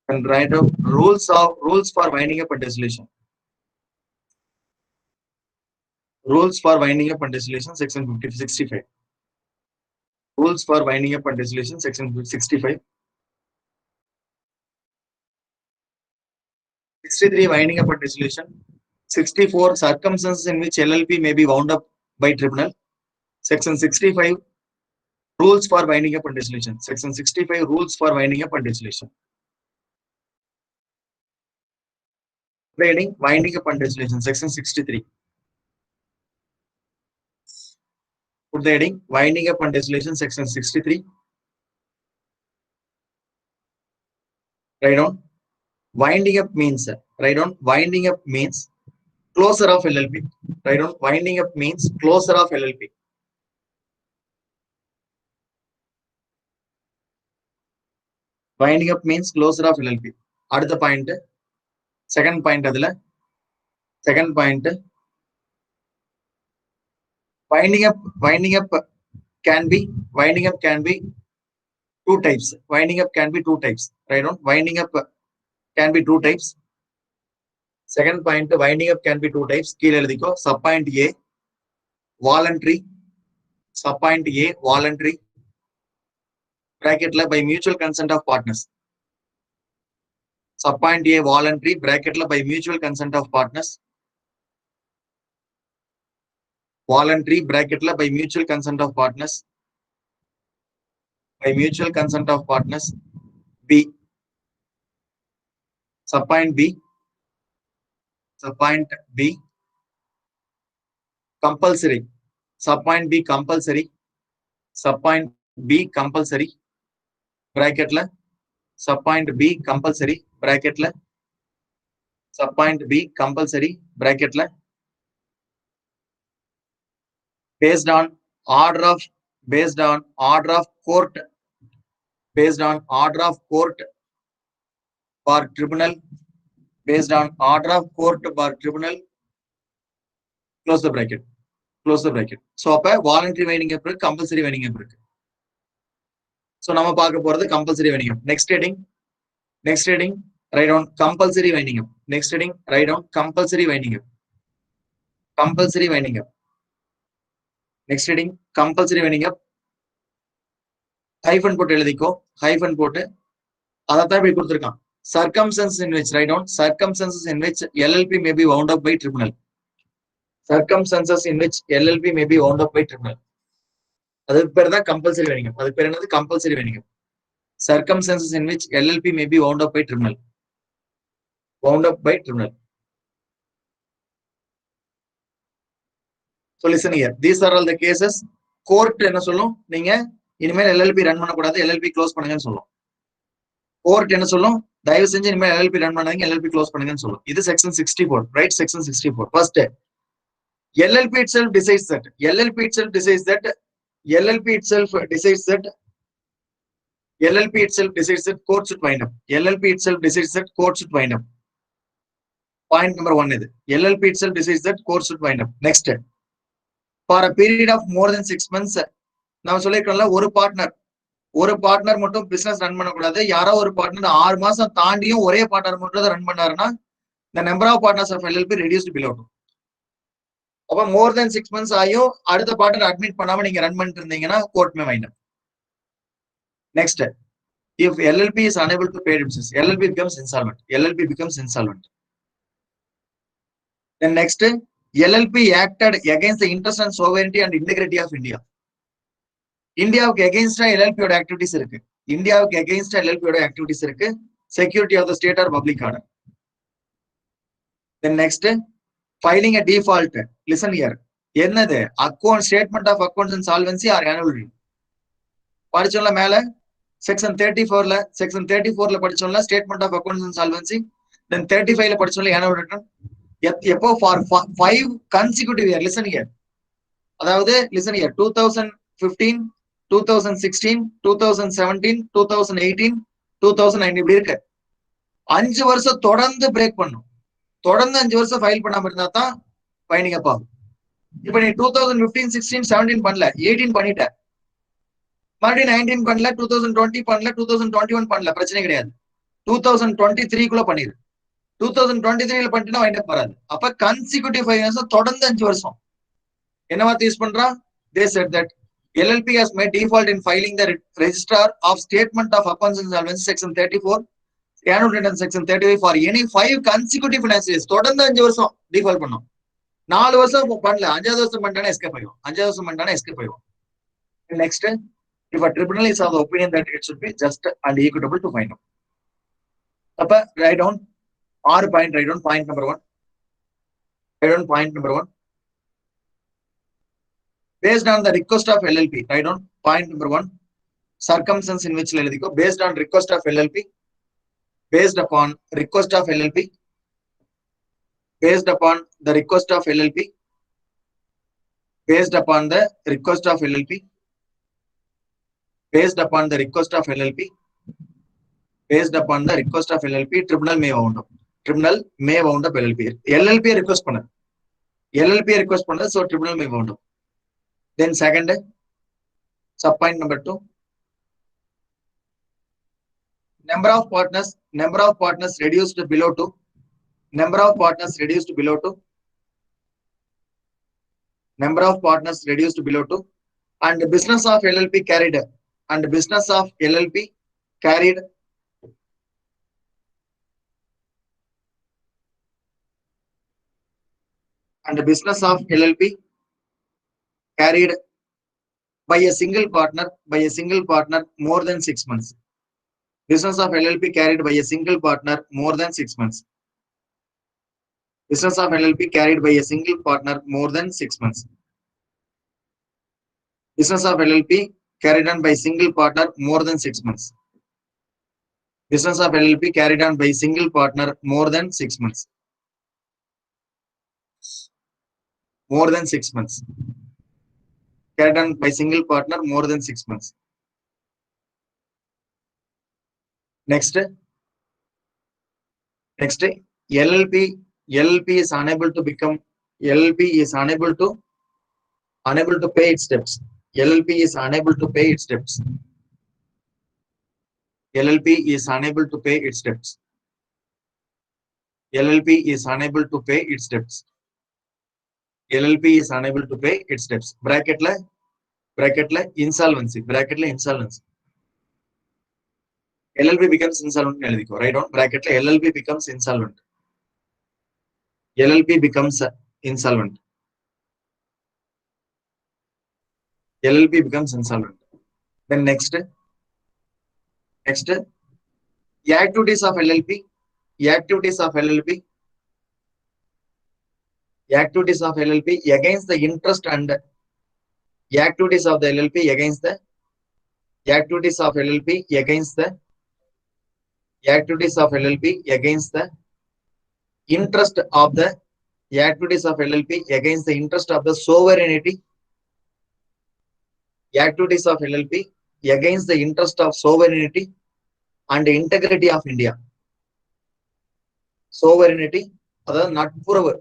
Speaker 1: And write down rules for winding up and dissolution. Rules for winding up and dissolution, section 65. Rules for winding up and dissolution, section 65. 63, winding up and dissolution. 64, circumstances in which LLP may be wound up by tribunal. Section 65, rules for winding up and dissolution. Section 65, rules for winding up and dissolution. Winding up and dissolution, section 63. Put the heading winding up and dissolution, section 63. Write down winding up means closure of LLP. Write down winding up means closure of LLP. Winding up means closure of LLP. Adutha point, second point adula. Second point, winding up can be two types. Winding up can be two types. Right on. Winding up can be two types. Second point, winding up can be two types. Key eladiko. Subpoint A, voluntary. Subpoint A, voluntary. Bracket la by mutual consent of partners. Subpoint A, voluntary. Bracket la by mutual consent of partners. Voluntary, bracket la by mutual consent of partners. By mutual consent of partners. B. Subpoint B. Subpoint B. Compulsory. Subpoint B compulsory. Subpoint B compulsory. Bracket la. Subpoint B compulsory. Bracket la. Subpoint B compulsory. Bracket la. Based on order of court. Based on order of court or tribunal. Based on order of court or tribunal. Close the bracket. Close the bracket. So, voluntary winding up, compulsory winding up. So, nama paaka poradhu compulsory winding up. Next heading, write down compulsory winding up. next heading, write down compulsory winding up. Compulsory winding up. Next heading, compulsory winding up. Hyphen போட்டு எழுதிக்கோ. Hyphen போட்டு அதான் இப்படி கொடுத்துருக்கான். Circumstances in which, write down circumstances in which LLP may be wound up by tribunal. Circumstances in which LLP may be wound up by tribunal. அதுக்கு பேர் தான் compulsory winding up. அதுக்கு பேர் என்னது? Compulsory winding up. Circumstances in which LLP may be wound up by tribunal. Wound up by tribunal. So listen here. These are all the cases. Court என்ன சொல்லும்? நீங்க இனிமேல் LLP ரன் பண்ணக்கூடாது, LLP close பண்ணுங்கன்னு சொல்லும். கோர்ட் என்ன சொல்லும்? தயவு செஞ்சு இனிமேல் LLP ரன் பண்ணாதீங்க, LLP க்ளோஸ் பண்ணுங்கன்னு சொல்லும். இது section 64, right? Section 64. First LLP itself decides that. LLP itself decides that. LLP itself decides that. LLP itself decides that court should wind up. LLP itself decides that court should wind up. Point number 1 இது. LLP itself decides that court should wind up. Next, for a period of more than 6 months, நான் சொல்லிருக்கேன்ல, ஒரு partner மட்டும் business run பண்ணக்கூடாது. யாரோ ஒரு partner 6 மாசம் தாண்டியும் ஒரே பார்ட்னர் மட்டும் தான் ரன் பண்ணாருன்னா the number of partners of LLP reduced below 2. அப்ப more than 6 months ஆயும் அடுத்த பார்ட்னர் அட்மிட் பண்ணாம நீங்க ரன் பண்ணிட்டு இருந்தீங்கன்னா court May wind up. Next, if LLP is unable to pay business, LLP becomes insolvent. LLP becomes insolvent. Then next, LLP acted against the interest and sovereignty and integrity of India. இந்தியாவுக்கு எகெயின்ஸ்டா LLP ஓட activities இருக்கு. இந்தியாவுக்கு எகெயின்ஸ்டா LLP ஓட activities இருக்கு. Security of the state or public order. Then next, filing a default. Listen here. என்னது? Account statement of accounts and solvency or annual review. படிச்சோம்ல மேல செக்ஷன் 34ல படிச்சோம்ல statement of accounts and solvency. Then 35ல படிச்சோம்ல annual return. எப்போ? For 5 consecutive year. Listen here. அதாவது listen here. 2015, 2016, 2017, 2018, 2019 இப்படி இருக்கு. 5 வருஷம் தொடர்ந்து பிரேக் பண்ணும். தொடர்ந்து 5 வருஷம் ஃபைல் பண்ணாம இருந்தா தான் வைண்டிங் அப் ஆகும். இப்ப நீ 2015, 16, 17 பண்ணல, 18 பண்ணிட்ட, மறுபடியும் 19 பண்ணல, 2020 பண்ணல, 2021 பண்ணல, பிரச்சனை கிடையாது. 2023 பண்ணிரு. 2023 பண்ணிட்டுனா வைண்ட் அப் வராது. அப்ப கன்சிக்யூட்டிவ் 5 வருஷம் தொடர்ந்து 5 வருஷம் என்ன வார்த்தை யூஸ் பண்றான்? They said that LLP has made default in filing the registrar of statement of accounts and solvency section 34, annual return section 35 for any 5 consecutive financial years. தொடர்ந்து 5 வருஷம் டிஃபால்ட் பண்ணும். 4 வருஷம் பண்ணல, 5வது வருஷம் பண்ணிட்டானே எஸ்கேப் ஆயிடும். 5வது வருஷம் பண்ணிட்டானே எஸ்கேப் ஆயிடும். Next, if a tribunal is of the opinion that it should be just and equitable to find out. அப்ப write down 6 point, write down point number 1. Write down point number 1. Based on the request of LLP, write down point number 1. Circumstances in which எழுதிக்கோ. Based on request of LLP. Based upon request of LLP. Based upon the request of LLP. Based upon the request of LLP. Based upon the request of LLP. Based upon the request of LLP, tribunal may wound up. Tribunal may wound up LLP. LLP request பண்ணு. LLP request பண்ணு, so tribunal may wound up. Then second, sub point number 2. Number of partners reduced below 2. Number of partners reduced below 2. Number of partners reduced below 2. And the business of LLP carried. And the business of LLP carried. And the business of LLP carried by a single partner more than 6 months. Business of LLP carried by a single partner more than 6 months. Business of LLP carried by a single partner more than 6 months. Business of LLP carried on by single partner more than 6 months. Business of LLP carried on by single partner more than 6 months. More than 6 months. Carried on by single partner more than 6 months. Next, LLP is unable to become. LLP is unable to pay its debts. LLP is unable to pay its debts. LLP is unable to pay its debts. LLP is unable to pay its debts. LLP is unable to pay its debts. Bracketla insolvency. Bracketla insolvency. LLP becomes insolvent. Right on. Bracketla LLP becomes insolvent. LLP becomes insolvent. LLP becomes insolvent. Then next, activities of LLP. Activities of LLP. Activities of LLP against the interest and activities of the LLP against the activities of LLP against the activities of LLP against the interest of the activities of LLP against the interest of the sovereignty. Activities of LLP against the interest of sovereignty and integrity of India. Sovereignty, அதாவது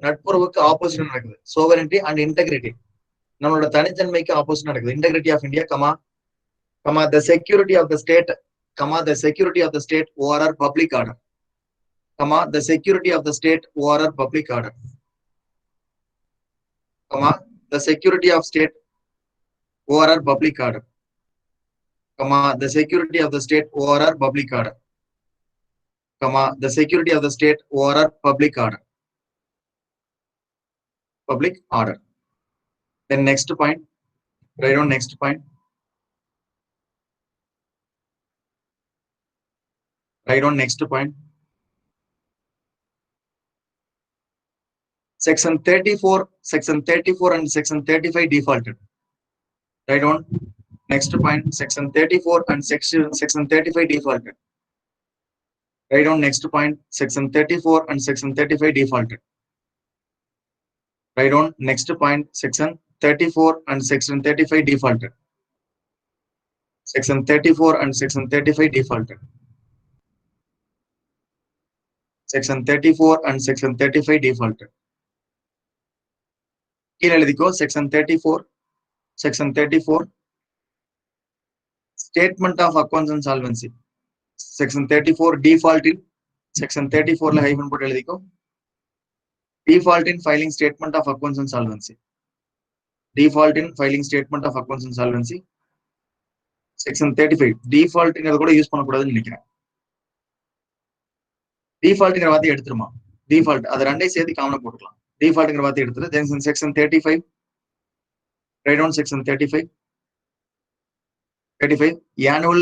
Speaker 1: நட்புறவுக்கு opposite நடக்குது. Sovereignty and integrity, நம்மளோட தனித்தன்மைக்கு opposite நடக்குது. Integrity of India, the security of the state, the security of the state over public order, the security of the state over public order, the security of state over public order, the security of the state over public order, the security of the state over public order. Public order. Then next point, write on next point. Write on next point. Section 34 and section 35 defaulted. Write on next point. Section 34 and section 35 defaulted. Write on next point. Section 34 and section 35 defaulted. Write on next point. Section 34 and section 35 defaulted. Section 34 and section 35 defaulted. Section 34 and section 35 defaulted. Section 34, section 34, statement of accounts and solvency. Section 34 default in section 34 la hyphen put eladiko. Default in filing statement of accounts and solvency. Default in filing statement of accounts and solvency. Section 35 default in adha kuda use pannakoodadhu nenikiren. Default ingra vaatha eduthiruma. Default adha rendai sethi common potukalam. Default ingra vaatha eduthu. Then in section 35, write on section 35 annual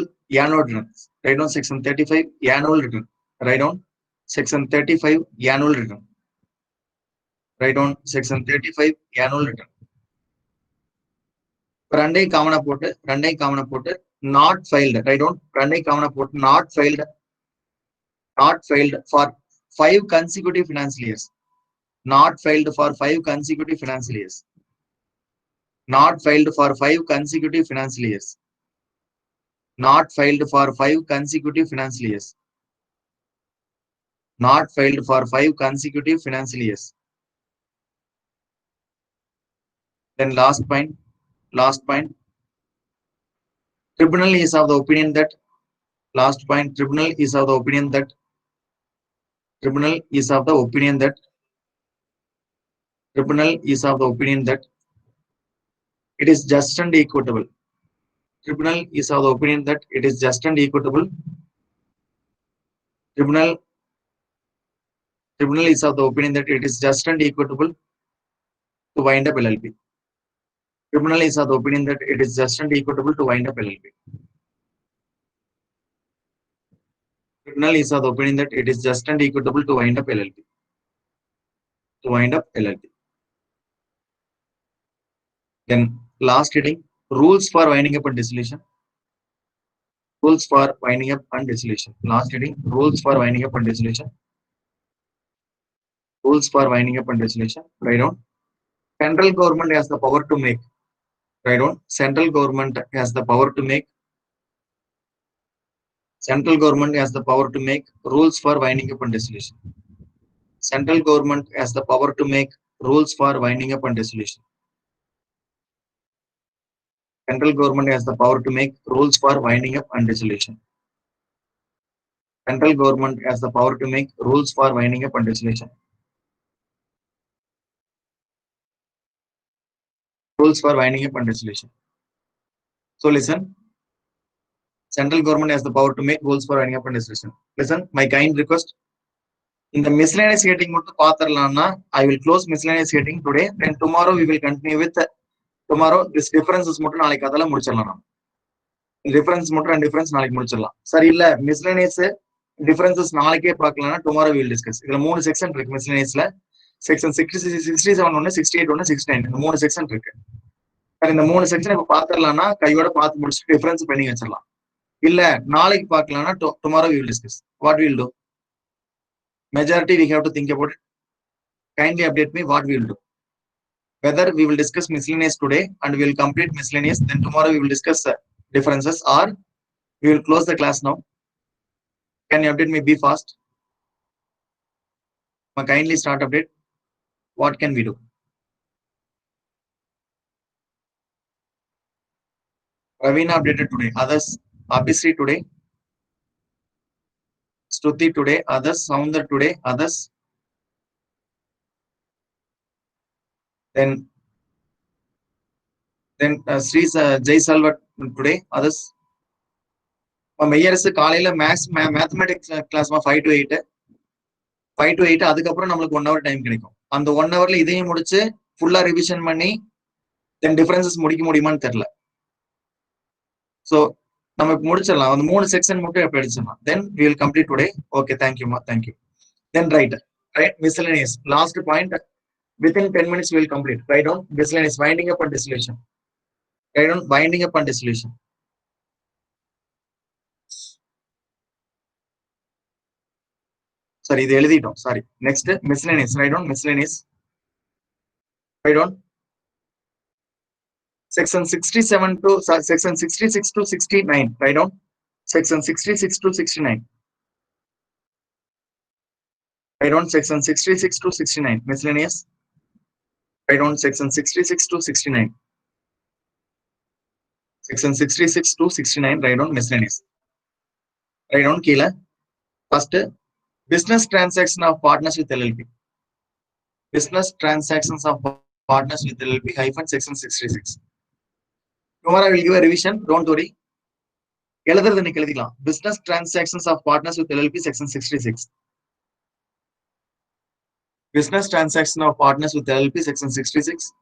Speaker 1: return. Write on section 35 annual return. Write on section 35 annual return. Write on section 35 annual return. Rendai common போட்டு not filed. Write on rendai common போட்டு not filed for 5 consecutive financial years. Not filed for 5 consecutive financial years. Not filed for 5 consecutive financial years. Not filed for 5 consecutive financial years. Not filed for 5 consecutive financial years. Then last point. Tribunal is of the opinion that tribunal is of the opinion that it is just and equitable. Tribunal is of the opinion that it is just and equitable. Tribunal is of the opinion that it is just and equitable to wind up LLP. Tribunal is of the opinion that it is just and equitable to wind up LLP. Tribunal is of the opinion that it is just and equitable to wind up LLP. Then last heading, rules for winding up and dissolution. Rules for winding up and dissolution. Last heading, rules for winding up and dissolution. Rules for winding up and dissolution. Write down. Central government has the power to make. Write down. Central government has the power to make. Central government has the power to make rules for winding up and dissolution. Central government has the power to make rules for winding up and dissolution. Central government has the power to make rules for winding up and dissolution. Central government has the power to make rules for winding up and dissolution. Rules for winding up and dissolution. So listen. Central government has the power to make rules for winding up and dissolution. Listen, my kind request. In the miscellaneous hearing, I will close miscellaneous hearing today. Then tomorrow we will continue with this differences. Difference and difference Sorry, miscellaneous differences tomorrow we will discuss. There are section miscellaneous section 67 68 69 3 section in the 3 section difference pending tomorrow we will discuss. What we will do? Majority we have to think about it. Kindly update me what we will do. Whether we will discuss miscellaneous today and we will complete miscellaneous, then tomorrow we will discuss differences, or we will close the class now. Can you update me? Be fast. Kindly start update. What can we do? Ravina updated today. Others, Abhisri today. Stuti today. Others, Sounder today. Others. Then Sri Jai Salva today. Others. Mayors Kalila mathematics class 5 to 8. 5 to 8 அதுக்கப்புறம் நமக்கு 1 hour time கிடைக்கும். அந்த 1 hourல இதையும் முடிச்சு ஃபுல்லா revision பண்ணி தென் differences முடிக்க முடியுமான்னு தெரியல. So நமக்கு முடிச்சிடலாம். அந்த 3 செக்ஷன் மட்டும் படிச்சிடலாம். Then we will complete today. Okay, thank you ma, thank you. Then right miscellaneous last point. Within 10 minutes we will complete. Write down miscellaneous winding up and dissolution. Write down winding up and dissolution. Sorry, இது எழுதிட்டோம். Sorry. Next miscellaneous. Write down miscellaneous. Write down section 67 to section 66 to 69. Write down section 66 to 69. Write down section 66 to 69. Miscellaneous. Write down section 66 to 69. Section 66 to 69. Write down miscellaneous. Write down Kila. First, business transaction of partners with LLP. Business transactions of partners with LLP hyphen section 66. Tomorrow I will give a revision. Don't worry. Business transactions of partners with LLP section 66. Business transaction of partners with LLP section 66.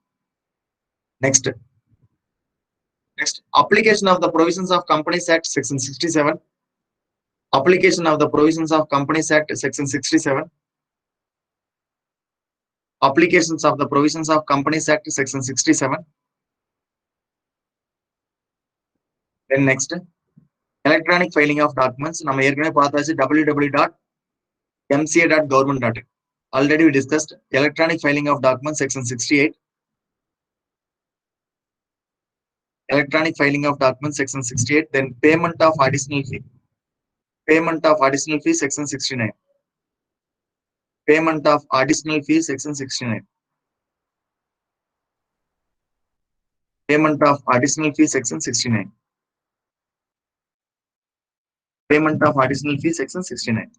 Speaker 1: Next, application of the provisions of Companies Act section 67. Application of the provisions of Companies Act section 67. Applications of the provisions of Companies Act section 67. Then next, electronic filing of documents. நம்ம ஏற்கனவே பார்த்தாச்சு www.mca.government.in. Already we discussed electronic filing of documents section 68. Electronic filing of documents section 68. Then payment of additional fee. Payment of additional fee section 69. Payment of additional fee section 69. Payment of additional fee section 69. Payment of additional fee section 69.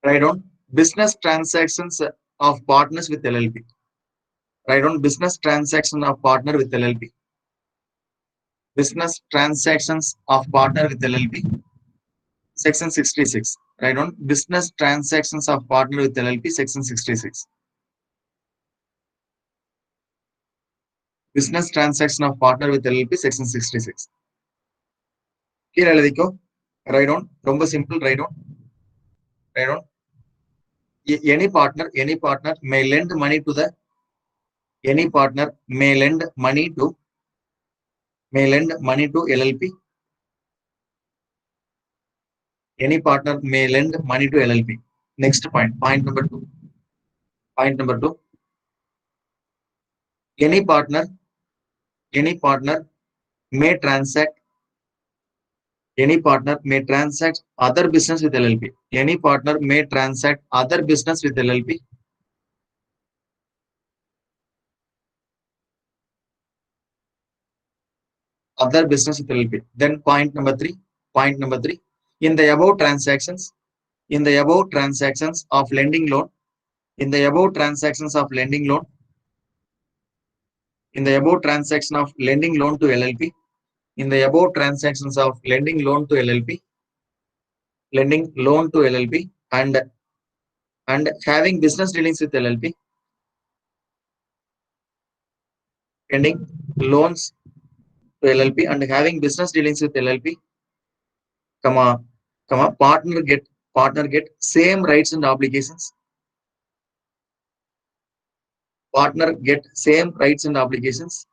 Speaker 1: Write down business transactions of partners with LLP. Write down business transaction of partner with LLP. Business transactions of partner with LLP. Section 66. Write down business transactions of partner with LLP. Section 66. Business transaction of partner with LLP. Section 66. Here எழுதிக்கோ. Write down. ரொம்ப simple. Write down. Write down. Any partner may lend money to the. Any partner may lend money to LLP. Any partner may lend money to LLP. Next point. Point number 2. Point number 2. Any partner may transact. Any partner may transact other business with LLP. Any partner may transact other business with LLP. other business with LLP. Then point number three, in the above transactions of lending loan, in the above transactions of lending loan, in the above transaction of lending loan to LLP, in the above transactions of lending loan to LLP, and having business dealings with LLP, lending loans to LLP and having business dealings with LLP, partner get same rights and obligations. Partner get same rights and obligations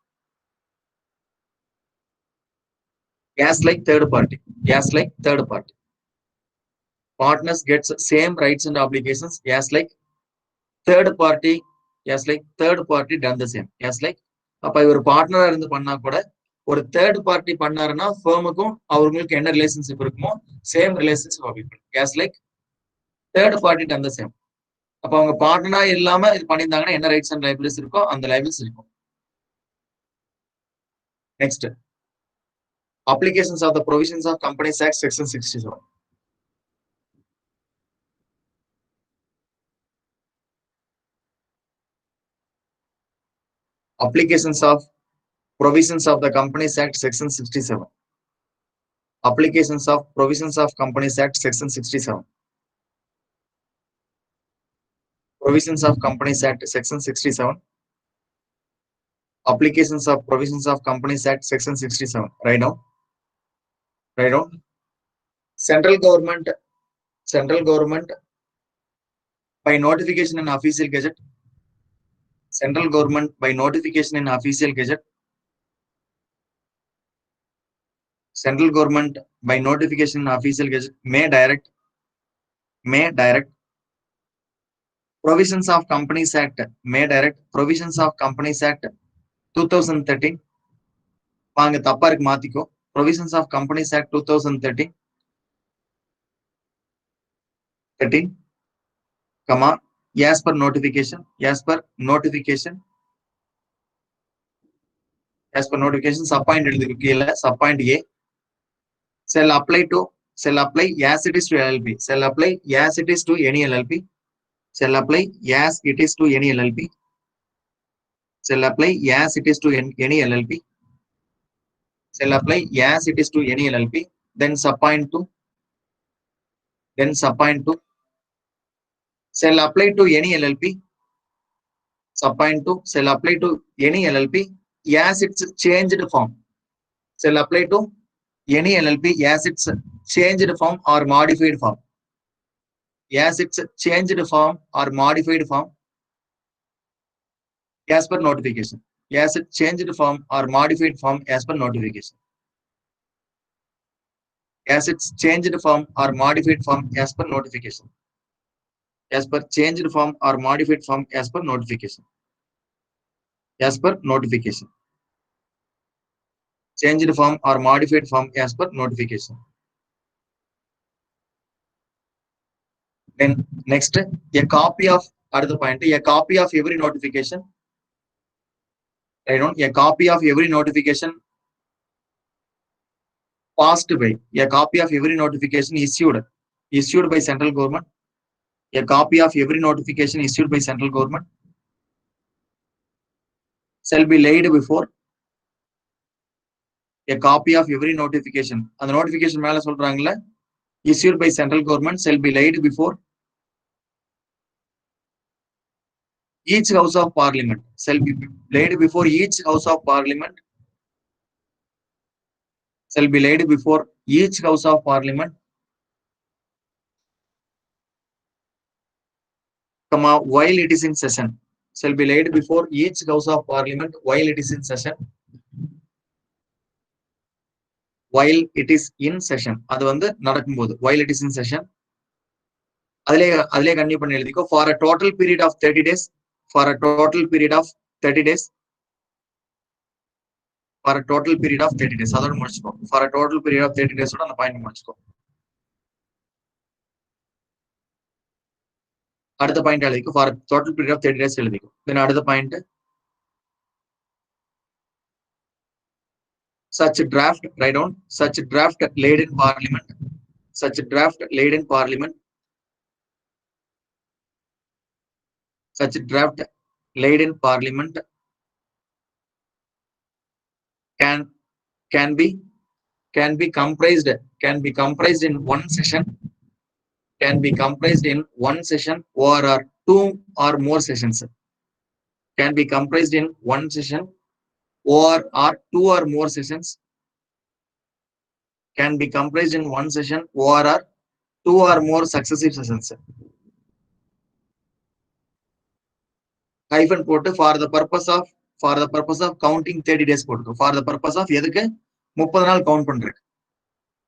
Speaker 1: as like third party. Partners gets same rights and obligations as like third party. Done the same. As like அப்ப ஒரு பார்ட்னரா இருந்து பண்ணா கூட ஒரு third party பண்ணாருன்னா ஃபர்முக்கும் அவங்களுக்கு என்ன relationship இருக்குமோ சேம் ரிலேஷன்ஷிப் ஆகும். as like third party done the same. அப்ப அவங்க பார்ட்னரா இல்லாம இது பண்ணியிருந்தாங்கன்னா என்ன ரைட்ஸ் அண்ட் லைபிலிட்டிஸ் இருக்கோ அந்த லைபிலிட்டிஸ் இருக்கும். Next, applications of the provisions of Companies Act section 67. Applications of provisions of the Companies Act section 67. Applications of provisions of Companies Act section 67. Provisions of Companies Act section 67. Applications of provisions of Companies Act section 67. Right now. Central government by notification in official gazette. Central government by notification in official gazette. Central government by notification in official gazette may direct provisions of Companies Act, may direct provisions of Companies Act 2013. வாங்க தப்பா இருக்கு மாத்திக்கோ. Provisions of Companies Act 2013, as per notification, subpoint எழுதிருக்கு கீழ, subpoint A, shall apply as it is to LLP, shall apply as it is to any LLP, shall apply as it is to any LLP, shall apply as it is to any LLP, shall apply as it is to any LLP. Then subpoint 2, shall apply to any LLP, subpoint 2, shall apply to any LLP as its changed form, shall apply to any LLP as its changed form or modified form, as its changed form or modified form, as per notification, as its changed form or modified form as per notification, as its changed form or modified form as per notification, as per changed form or modified form as per notification, as per notification, changed form or modified form as per notification. Then next, a copy of other point, a copy of every notification. A copy of every notification passed by, a copy of every notification issued by central government. A copy of every notification issued by central government shall be laid before. A copy of every notification, and the notification மேல சொல்றாங்கல, issued by central government shall be laid before each house of parliament, shall be laid before each house of parliament, shall be laid before each house of parliament, while it is in session, shall be laid before each house of parliament while it is in session, while it is in session, அது வந்து நடக்கும்போது while it is in session, அதிலே continue பண்ணி எழுதிக்கோ, for a total period of 30 days, for a total period of 30 days, for a total period of 30 days, அதோட முடிச்சுக்கோ. for a total period of 30 days ஓட அந்த point முடிச்சுக்கோ. அடுத்த point எழுதிக்கோ, for a total period of 30 days எழுதிக்கோ. then அடுத்த point, shall be laid before each house of parliament while it is in session, while it is in session, for a total period of 30 days, for a total period of 30 days எழுதிக்கோ. then அடுத்த point, shall be laid before each house of parliament while it is in session, while it is in session, for a total period of 30 days, for a total period of 30 days எழுதிக்கோ. then அடுத்த point, Such draft, write down, such draft laid in parliament, such draft laid in parliament, such draft laid in parliament can can be can be comprised in one session, can be comprised in one session or two or more sessions, can be comprised in one session or two or more sessions, can be comprised in one session or two or more successive sessions. Hyphen போட்டு for the purpose of counting 30 days போட்டுக்கோ. For the purpose of எதுக்கு 30 நாள் count பண்றேன்.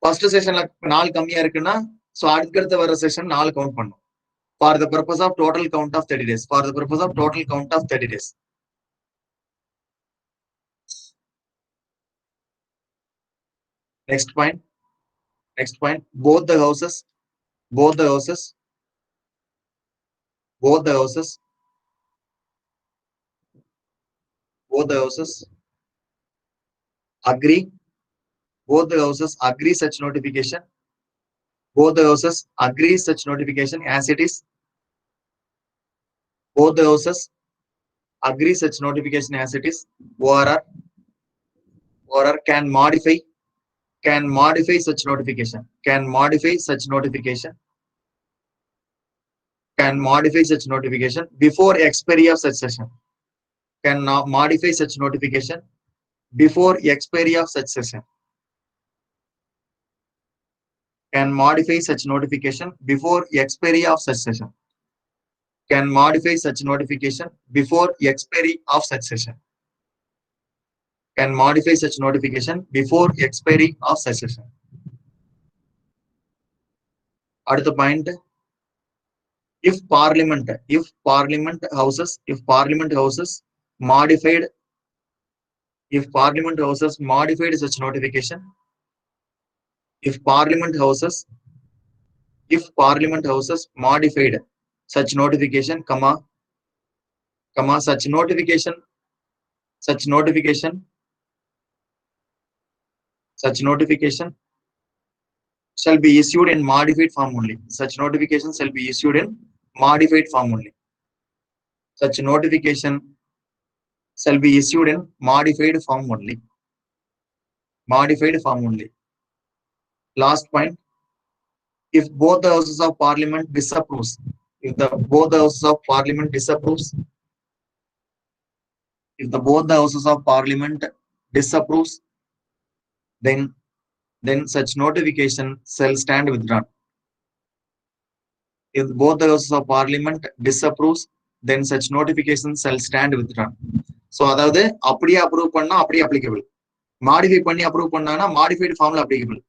Speaker 1: First செஷன்ல நாள் கம்மியா இருக்குன்னா so அடுத்து வர செஷன் நாள் கவுண்ட் பண்ணும். For the purpose of total count of 30 days. For the purpose of total count of 30 days. Next point. Next point. Both the houses agree. Both the houses agree such notification. Both the houses agree such notification as it is. Both the houses agree such notification as it is. Or can modify such notification. Can modify such notification. Can modify such notification before expiry of such session. Can modify such notification before expiry of such session. Can modify such notification before expiry of such session. Can modify such notification before expiry of such session. Can modify such notification before expiry of such session. அடுத்த point. If parliament houses modified such notification, if parliament houses modified such notification, such notification shall be issued in modified form only. Such notification shall be issued in modified form only. Such notification shall be issued in modified form only. Modified form only. Last point. If both the houses of parliament disapproves, if the both the houses of parliament disapproves, if the both the houses of parliament disapproves, then such notification shall stand withdrawn. If both the houses of parliament disapproves, then such notification shall stand withdrawn. So அதாவது அப்படியே approve பண்ணா அப்படியே applicable, modify பண்ணி approve பண்ணாங்கன்னா modified ஃபார்ம்ல applicable,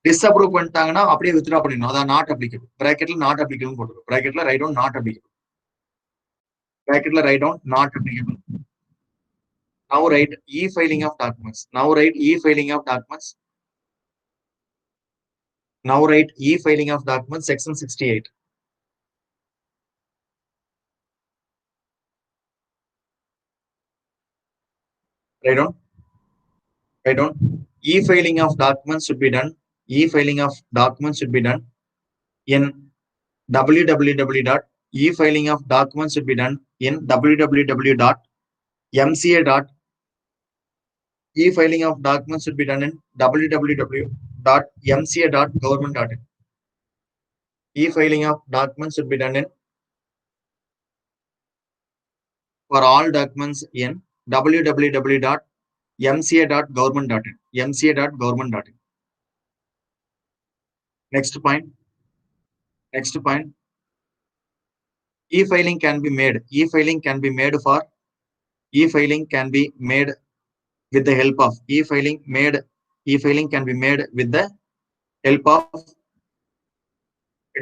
Speaker 1: disapprove பண்ணிட்டாங்கன்னா அப்படியே withdraw பண்ணிடணும். அதான் நாட் அப்ளிகபிள். பிராக்கெட்ல நாட் அப்ளிகபிள் போட்டுரும். பிராக்கெட்ல ரைட் டவுன் நாட் அப்ளிகபிள். Bracketல write down not applicable. Now write e-filing of documents. Now write e-filing of documents. Now write e-filing of documents, section 68. Write down. E-filing of documents should be done. E-filing of documents should be done in www. E-filing of documents should be done in www.mca. E-filing of documents should be done in www.mca.government.in. E-filing of documents should be done in for all documents in www.mca.government.in. mca.government.in. Next point. E-filing can be made. E-filing can be made for. E-filing can be made with the help of. E-filing can be made with the help of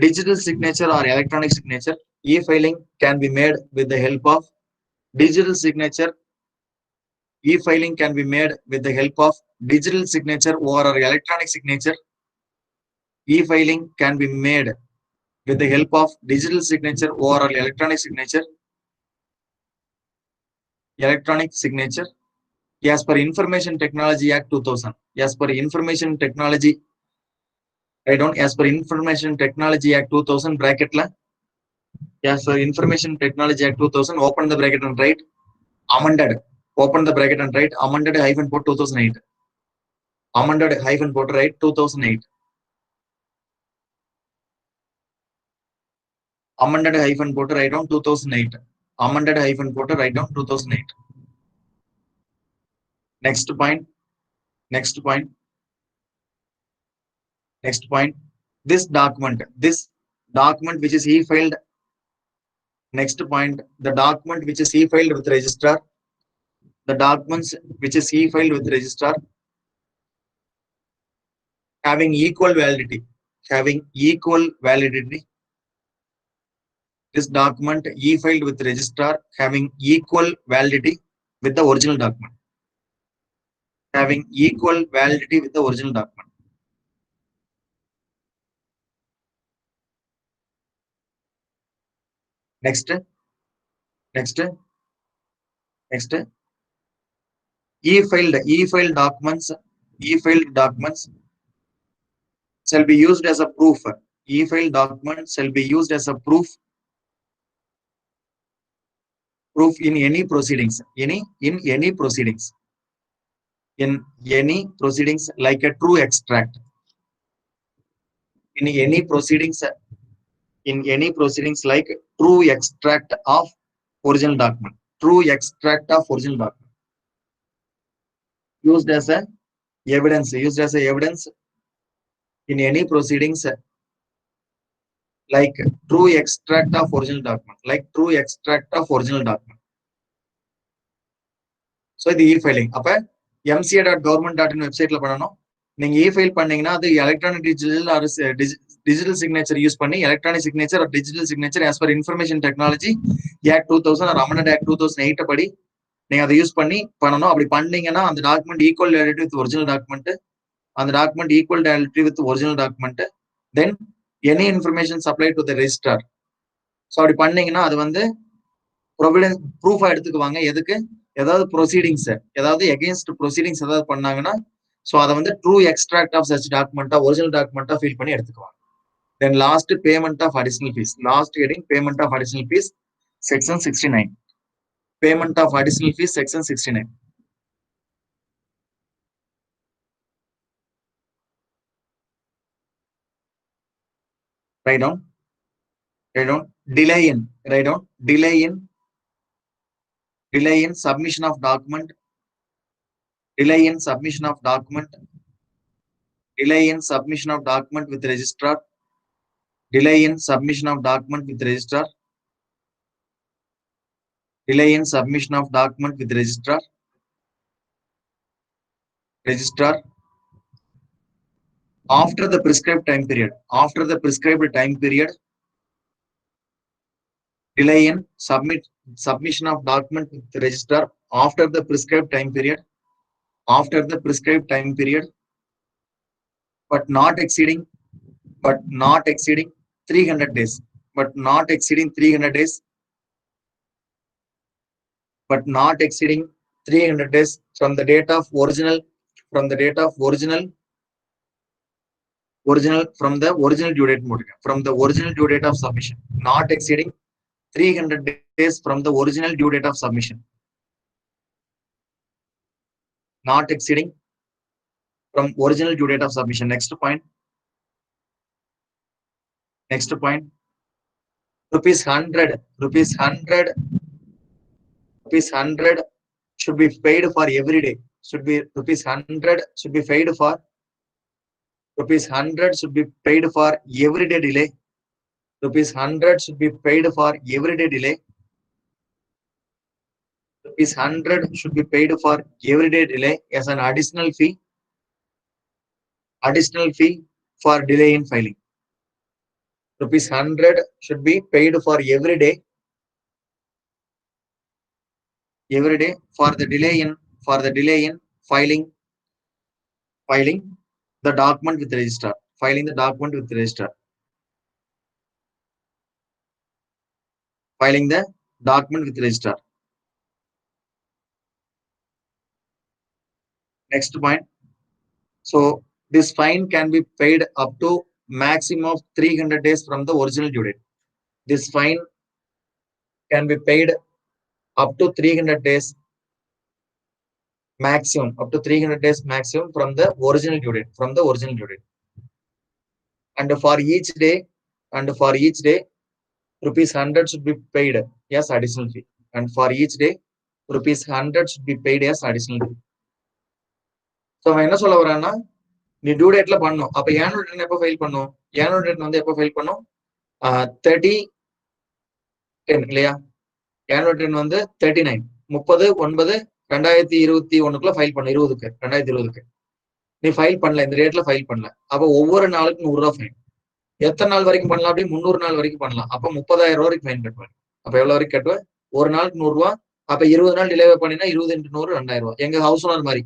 Speaker 1: digital signature or electronic signature. E-filing can be made with the help of digital signature. E-filing can be made with the help of digital signature or electronic signature. E-filing can be made with the help of digital signature or electronic signature. Electronic signature. As per Information Technology Act 2000. As per Information Technology, write down as per Information Technology Act 2000 bracket la. As per Information Technology Act 2000, open the bracket and write amended. Open the bracket and write amended hyphen put 2008. Amended hyphen put write 2008. Amended hyphen put write down 2008. Amended hyphen put write down 2008. Next point. Next point. Next point. This document which is e-filed. Next point, the document which is e-filed with registrar. The documents which is e-filed with registrar having equal validity. Having equal validity. This document e-filed with registrar having equal validity with the original document. Having equal validity with the original document. Next. Next. Next. E-filed documents shall be used as a proof. E-filed documents shall be used as a proof in any proceedings. In any proceedings. In any proceedings like a true extract. In any proceedings like true extract of original document. True extract of original document. Used as a evidence. Used as a evidence in any proceedings like true extract of original document. Like true extract of original document. So இது e-filing. அப்ப mca.government.in வெப்சைட்ல பண்ணணும். நீங்க e-file பண்ணீங்கன்னா அது electronic digital signature use பண்ணி electronic signature or digital signature as per information technology act 2000 or amended act 2008 படி நீங்க அதை யூஸ் பண்ணி பண்ணணும். அப்படி பண்ணீங்கன்னா அந்த document equal validity with original document. அந்த document equal validity with original document. Then any information supply to the registrar. So அப்படி பண்ணீங்கன்னா அது வந்து ப்ரொவிடன்ஸ் ப்ரூஃபா எடுத்துக்குவாங்க. எதுக்கு? ஏதாவது ப்ரொசீடிங்ஸ் ஏதாவது எகெயின்ஸ்ட் ப்ரொசீடிங்ஸ் ஏதாவது பண்ணாங்கன்னா ஸோ அதை வந்து ட்ரூ எக்ஸ்ட்ராக்ட் ஆஃப் சச் டாக்குமெண்டா ஒரிஜினல் டாக்குமெண்டா ஃபீல் பண்ணி எடுத்துக்குவாங்க. Then last payment of additional fees. Last heading payment of additional fees section 69. Payment of additional fees section 69. Write down. Write down. Delay in. Write down. Delay in submission of document. Delay in submission of document. Delay in submission of document with registrar. Delay in submission of document with registrar. Delay in submission of document with registrar. Registrar. After the prescribed time period. After the prescribed time period. Delay in submission of document with registrar after the prescribed time period. After the prescribed time period. But not exceeding 300 days. But not exceeding 300 days. But not exceeding 300 days from the date of original. From the date of original. From the original due date. From the original due date of submission. Not exceeding 300 days from the original due date of submission. Not exceeding from original due date of submission. Next point. Next point. Rupees 100. Rupees 100. Rupees 100 should be paid for every day. Should be rupees 100 should be paid for. Rupees 100 should be paid for everyday delay. Rupees 100 should be paid for everyday delay. Rupees 100 should be paid for everyday delay as an additional fee. Additional fee for delay in filing. Rupees 100 should be paid for every day. Every day for the delay in filing the document with registrar. Filing the document with registrar. Filing the document with registrar. Next point. So this fine can be paid up to maximum of 300 days from the original due date. This fine can be paid up to 300 days maximum, up to 300 days maximum from the original due date, from the original due date. And for each day, rupees 100 should be paid as additional fee. And for each day, rupees 100 should be paid as additional fee. So அவன் என்ன சொல்ல வரான்னா, நீ due டேட்ல பண்ணும். அப்ப annual return எப்போ file பண்ணும்? Annual return வந்து எப்போ ஃபைல் பண்ணும்? 30/10 இல்லையா? ஏனுவல் ரிட்டர்ன் வந்து 39 30/9/2021 ஃபைல் பண்ண 2020க்கு நீ ஃபைல் பண்ணல, இந்த டேட்ல ஃபைல் பண்ணல. அப்ப ஒவ்வொரு நாளுக்கு 100 ரூபாய் ஃபைன். எத்தனை நாள் வரைக்கும் பண்ணலாம்? அப்படி 300 நாள் வரைக்கும் பண்ணலாம். அப்ப 30,000 ரூபாய் வரைக்கும் ஃபைன் கட்டுவேன். அப்ப எவ்வளவு வரைக்கும் கட்டுவேன்? ஒரு நாளுக்கு 100 ரூபாய். அப்ப 20 நாள் டிலே பண்ணினா 20 × 100 2000 ரூபாய். எங்க ஹவுஸ் ஓனர் மாதிரி,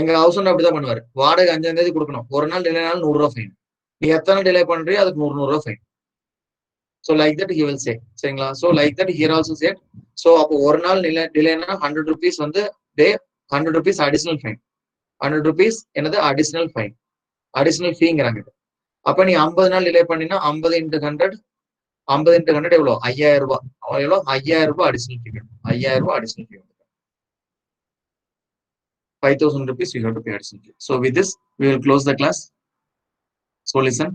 Speaker 1: எங்க ஹவுஸ் ஓனர் அப்படிதான் பண்ணுவாரு. வாடகை 5ஆம் தேதி கொடுக்கணும், ஒரு நாள் டிலேனாலும் 100 ரூபாய் ஃபைன். நீ எத்தனை டிலே பண்றியோ அதுக்கு 100 ரூபாய் fine. So like that he will say, சரிங்களா? So like that here also said. So அப்போ ஒரு நாள் டிலேனா 100 rupees வந்து டே 100 rupees அடிஷனல் ஃபைன். 100 rupees என்னது அடிஷனல் ஃபைன், அடிஷனல் ஃபீங்கிறாங்க. அப்ப நீ 50 நாள் டிலே பண்ணினா 50 × 100 எவ்வளவு? 5000 ரூபாய். எவ்வளவு? 5000 ரூபாய் அடிஷனல் ஃபீ. 5000 ரூபாய் additional fee. 5,000 rupees you have to pay additional fee. So with this we will close the class. So listen.